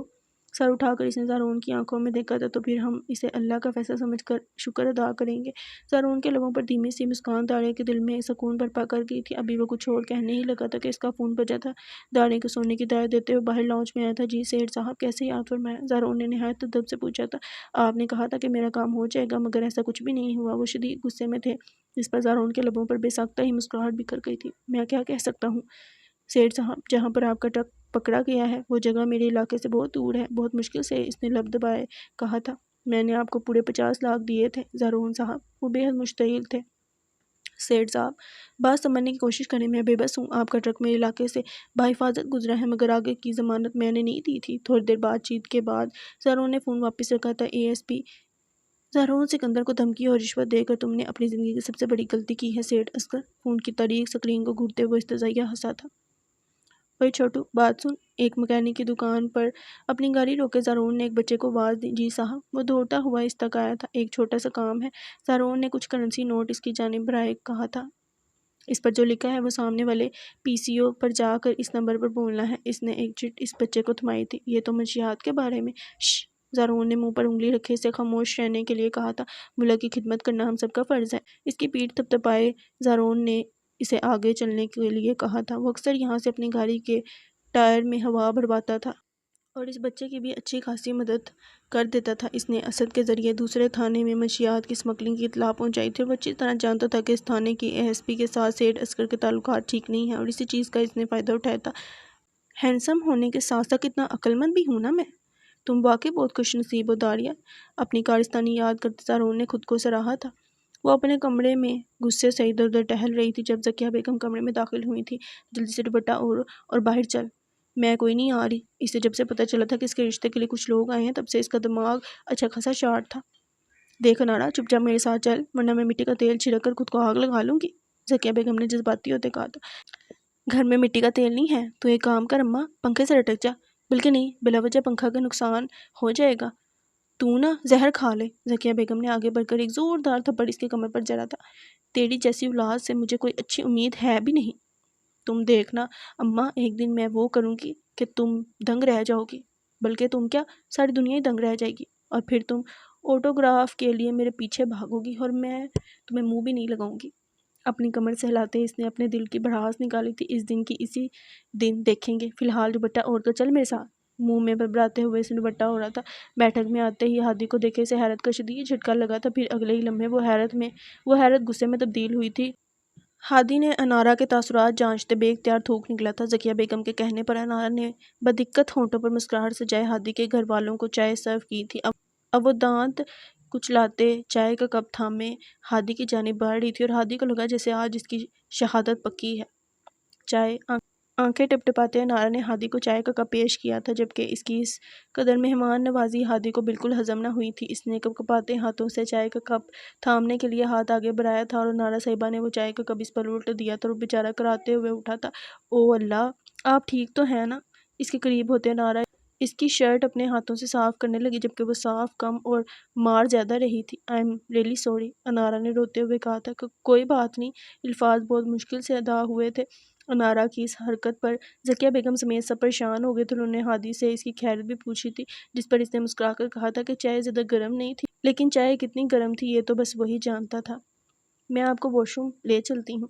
سر اٹھا کر اس نے زارون کی آنکھوں میں دیکھا تھا، تو پھر ہم اسے اللہ کا فیصلہ سمجھ کر شکر ادا کریں گے۔ زارون کے لبوں پر دھیمی سی مسکان داڑیا کے دل میں سکون برپا کر گئی تھی۔ ابھی وہ کچھ اور کہنے ہی لگا تھا کہ اس کا فون بجا تھا۔ داڑیا کو سونے کی ہدایت دیتے ہوئے باہر لاؤنج میں آیا تھا۔ جی سیٹھ صاحب، کیسے یاد فرمایا؟ زارون نے نہایت تدب سے پوچھا تھا۔ آپ نے کہا تھا کہ میرا کام ہو جائے گا، مگر ایسا کچھ بھی نہیں ہوا۔ وہ شدید غصے میں تھے، جس پر زارون کے لبوں پر بے ساختہ ہی مسکراہٹ بکھر گئی تھی۔ میں کیا کہہ سکتا ہوں سیٹھ صاحب؟ جہاں پر آپ کا ٹرک پکڑا گیا ہے وہ جگہ میرے علاقے سے بہت دور ہے۔ بہت مشکل سے اس نے لب دبائے کہا تھا۔ میں نے آپ کو پورے 50 لاکھ دیے تھے زارون صاحب۔ وہ بے حد مشتعل تھے۔ سیٹھ صاحب، بات سمجھنے کی کوشش کریں، میں بے بس ہوں۔ آپ کا ٹرک میرے علاقے سے بحفاظت گزرا ہے، مگر آگے کی ضمانت میں نے نہیں دی تھی۔ تھوڑی دیر بات چیت کے بعد زارون نے فون واپس رکھا تھا۔ اے ایس پی زارون سکندر کو دھمکی اور رشوت دے کر تم نے اپنی زندگی کی سب سے بڑی غلطی کی ہے سیٹھ اصغر۔ فون کی تاریک سکرین کو گھورتے ہوئے استزادیہ ہنسا تھا۔ اوئے چھوٹو، بات سن۔ ایک مکینک کی دکان پر اپنی گاڑی روکے زارون نے ایک بچے کو آواز دی۔ جی صاحب۔ وہ دوڑتا ہوا اس تک آیا تھا۔ ایک چھوٹا سا کام ہے۔ زارون نے کچھ کرنسی نوٹ اس کی جانب بڑھائے کہا تھا۔ اس پر جو لکھا ہے وہ سامنے والے پی سی او پر جا کر اس نمبر پر بولنا ہے۔ اس نے ایک چٹ اس بچے کو تھمائی تھی۔ یہ تو منشیات کے بارے میں۔ شش! زارون نے منہ پر انگلی رکھے اسے خاموش رہنے کے لیے کہا تھا۔ ملک کی خدمت کرنا ہم سب کا فرض ہے۔ اس کی پیٹھ تھپتھپائے زارون نے اسے آگے چلنے کے لیے کہا تھا۔ وہ اکثر یہاں سے اپنی گاڑی کے ٹائر میں ہوا بھرواتا تھا اور اس بچے کی بھی اچھی خاصی مدد کر دیتا تھا۔ اس نے اسد کے ذریعے دوسرے تھانے میں منشیات کی سمگلنگ کی اطلاع پہنچائی تھی، اور وہ اچھی طرح جانتا تھا کہ اس تھانے کی اے ایس پی کے ساتھ سیٹھ اصغر کے تعلقات ٹھیک نہیں ہیں، اور اسی چیز کا اس نے فائدہ اٹھایا تھا۔ ہینڈسم ہونے کے ساتھ ساتھ کتنا عقل مند بھی ہوں نا میں؟ تم واقعی بہت خوش نصیب ہو داڑیا۔ اپنی کارستانی یاد کرتے زارون نے خود کو سراہا تھا۔ وہ اپنے کمرے میں غصے سے ادھر ادھر ٹہل رہی تھی جب ذکیہ بیگم کمرے میں داخل ہوئی تھی۔ جلدی سے دوپٹہ اوڑھ اور باہر چل۔ میں کوئی نہیں آ رہی۔ اسے جب سے پتہ چلا تھا کہ اس کے رشتے کے لیے کچھ لوگ آئے ہیں، تب سے اس کا دماغ اچھا خاصا شارٹ تھا۔ دیکھ انارا، چپ چاپ میرے ساتھ چل، ورنہ میں مٹی کا تیل چھڑک کر خود کو آگ لگا لوں گی، ذکیہ بیگم نے جذباتی ہوتے کہا تھا۔ گھر میں مٹی کا تیل نہیں ہے تو ایک کام کر اماں، پنکھے سے لٹک جا۔ بلکہ نہیں، بلا وجہ پنکھا کا نقصان ہو جائے گا۔ تو نا زہر کھا لے۔ ذکیہ بیگم نے آگے بڑھ کر ایک زوردار تھپڑ اس کے کمر پر جڑا تھا۔ تیری جیسی اولاد سے مجھے کوئی اچھی امید ہے بھی نہیں۔ تم دیکھنا اماں، ایک دن میں وہ کروں گی کہ تم دنگ رہ جاؤ گی، بلکہ تم کیا، ساری دنیا ہی دنگ رہ جائے گی، اور پھر تم آٹوگراف کے لیے میرے پیچھے بھاگو گی اور میں تمہیں منہ بھی نہیں لگاؤں گی۔ اپنی کمر سے ہلاتے اس نے اپنے دل کی بھڑاس نکالی تھی۔ اس دن کی اسی دن دیکھیں گے، فی الحال دوپٹہ اوڑھ کر چل میرے ساتھ۔ منہ میں بھربھراتے ہوئے اس نے دوپٹہ اوڑھا تھا۔ بیٹھک میں آتے ہی ہادی کو دیکھے اسے حیرت کا شدید جھٹکا لگا تھا، پھر اگلے ہی لمحے وہ حیرت غصے میں تبدیل ہوئی تھی۔ ہادی نے انارا کے تاثرات جانچتے بے اختیار تھوک نکلا تھا۔ ذکیہ بیگم کے کہنے پر انارا نے بدقت ہونٹوں پر مسکراہٹ سجائے ہادی کے گھر والوں کو چائے سرو کی تھی۔ اب وہ دانت کچلاتے چائے کا کپ تھامے ہادی کی جانب بڑھ رہی تھی اور ہادی کو لگا جیسے آج اس کی شہادت پکی ہے۔ چائے آنکھیں ٹپ ٹپاتے انارا نے ہادی کو چائے کا کپ پیش کیا تھا، جبکہ اس کی اس قدر مہمان نوازی ہادی کو بالکل ہضم نہ ہوئی تھی۔ اس نے کپکپاتے ہاتھوں سے چائے کا کپ تھامنے کے لیے ہاتھ آگے بڑھایا تھا اور انارا صاحبہ نے وہ چائے کا کپ اس پر الٹ دیا تھا اور وہ بیچارہ کراتے ہوئے اٹھا تھا۔ او اللہ، آپ ٹھیک تو ہیں نا؟ اس کے قریب ہوتے انارا اس کی شرٹ اپنے ہاتھوں سے صاف کرنے لگی، جبکہ وہ صاف کم اور مار زیادہ رہی تھی۔ آئی ایم ریئلی سوری، انارا نے روتے ہوئے کہا تھا۔ کوئی بات نہیں۔ الفاظ بہت مشکل سے ادا ہوئے تھے۔ انارا کی اس حرکت پر ذکیہ بیگم سمیت سب پریشان ہو گئے تھے۔ انہوں نے ہادی سے اس کی خیریت بھی پوچھی تھی، جس پر اس نے مسکرا کر کہا تھا کہ چائے زیادہ گرم نہیں تھی، لیکن چائے کتنی گرم تھی یہ تو بس وہی جانتا تھا۔ میں آپ کو واش روم لے چلتی ہوں۔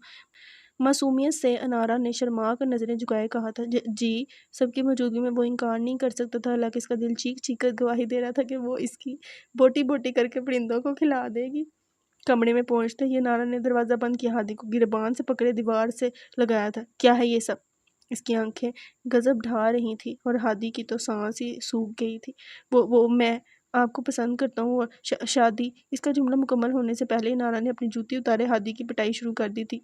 معصومیت سے انارا نے شرما کر نظریں جھکائے کہا تھا۔ جی۔ سب کی موجودگی میں وہ انکار نہیں کر سکتا تھا، حالانکہ اس کا دل چیخ چیخ کر گواہی دے رہا تھا کہ وہ اس کی بوٹی بوٹی کر کے پرندوں کو کھلا دے گی۔ کمرے میں پہنچتے ہی انارا نے دروازہ بند کیا، ہادی کو گریبان سے پکڑے دیوار سے لگایا تھا۔ کیا ہے یہ سب؟ اس کی آنکھیں غضب ڈھا رہی تھیں اور ہادی کی تو سانس ہی سوکھ گئی تھی۔ وہ میں آپ کو پسند کرتا ہوں اور شادی۔ اس کا جملہ مکمل ہونے سے پہلے انارا نے اپنی جوتی اتارے ہادی کی پٹائی شروع کر دی تھی۔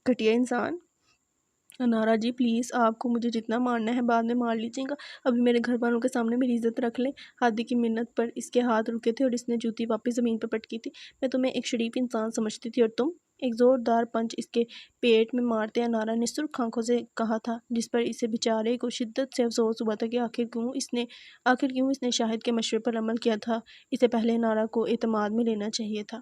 گھٹیا انسان۔ انارا جی پلیز، آپ کو مجھے جتنا مارنا ہے بعد میں مار لیجیے گا، ابھی میرے گھر والوں کے سامنے میری عزت رکھ لیں۔ ہادی کی منت پر اس کے ہاتھ رکے تھے اور اس نے جوتی واپس زمین پر پٹکی تھی۔ میں تمہیں ایک شریف انسان سمجھتی تھی اور تم۔ ایک زوردار پنچ اس کے پیٹ میں مارتے انارا نے سرخ آنکھوں سے کہا تھا، جس پر اسے بیچارے کو شدت سے افسوس ہوا تھا کہ آخر کیوں اس نے شاہد کے مشورے پر عمل کیا تھا۔ اسے پہلے انارا کو اعتماد میں لینا چاہیے تھا۔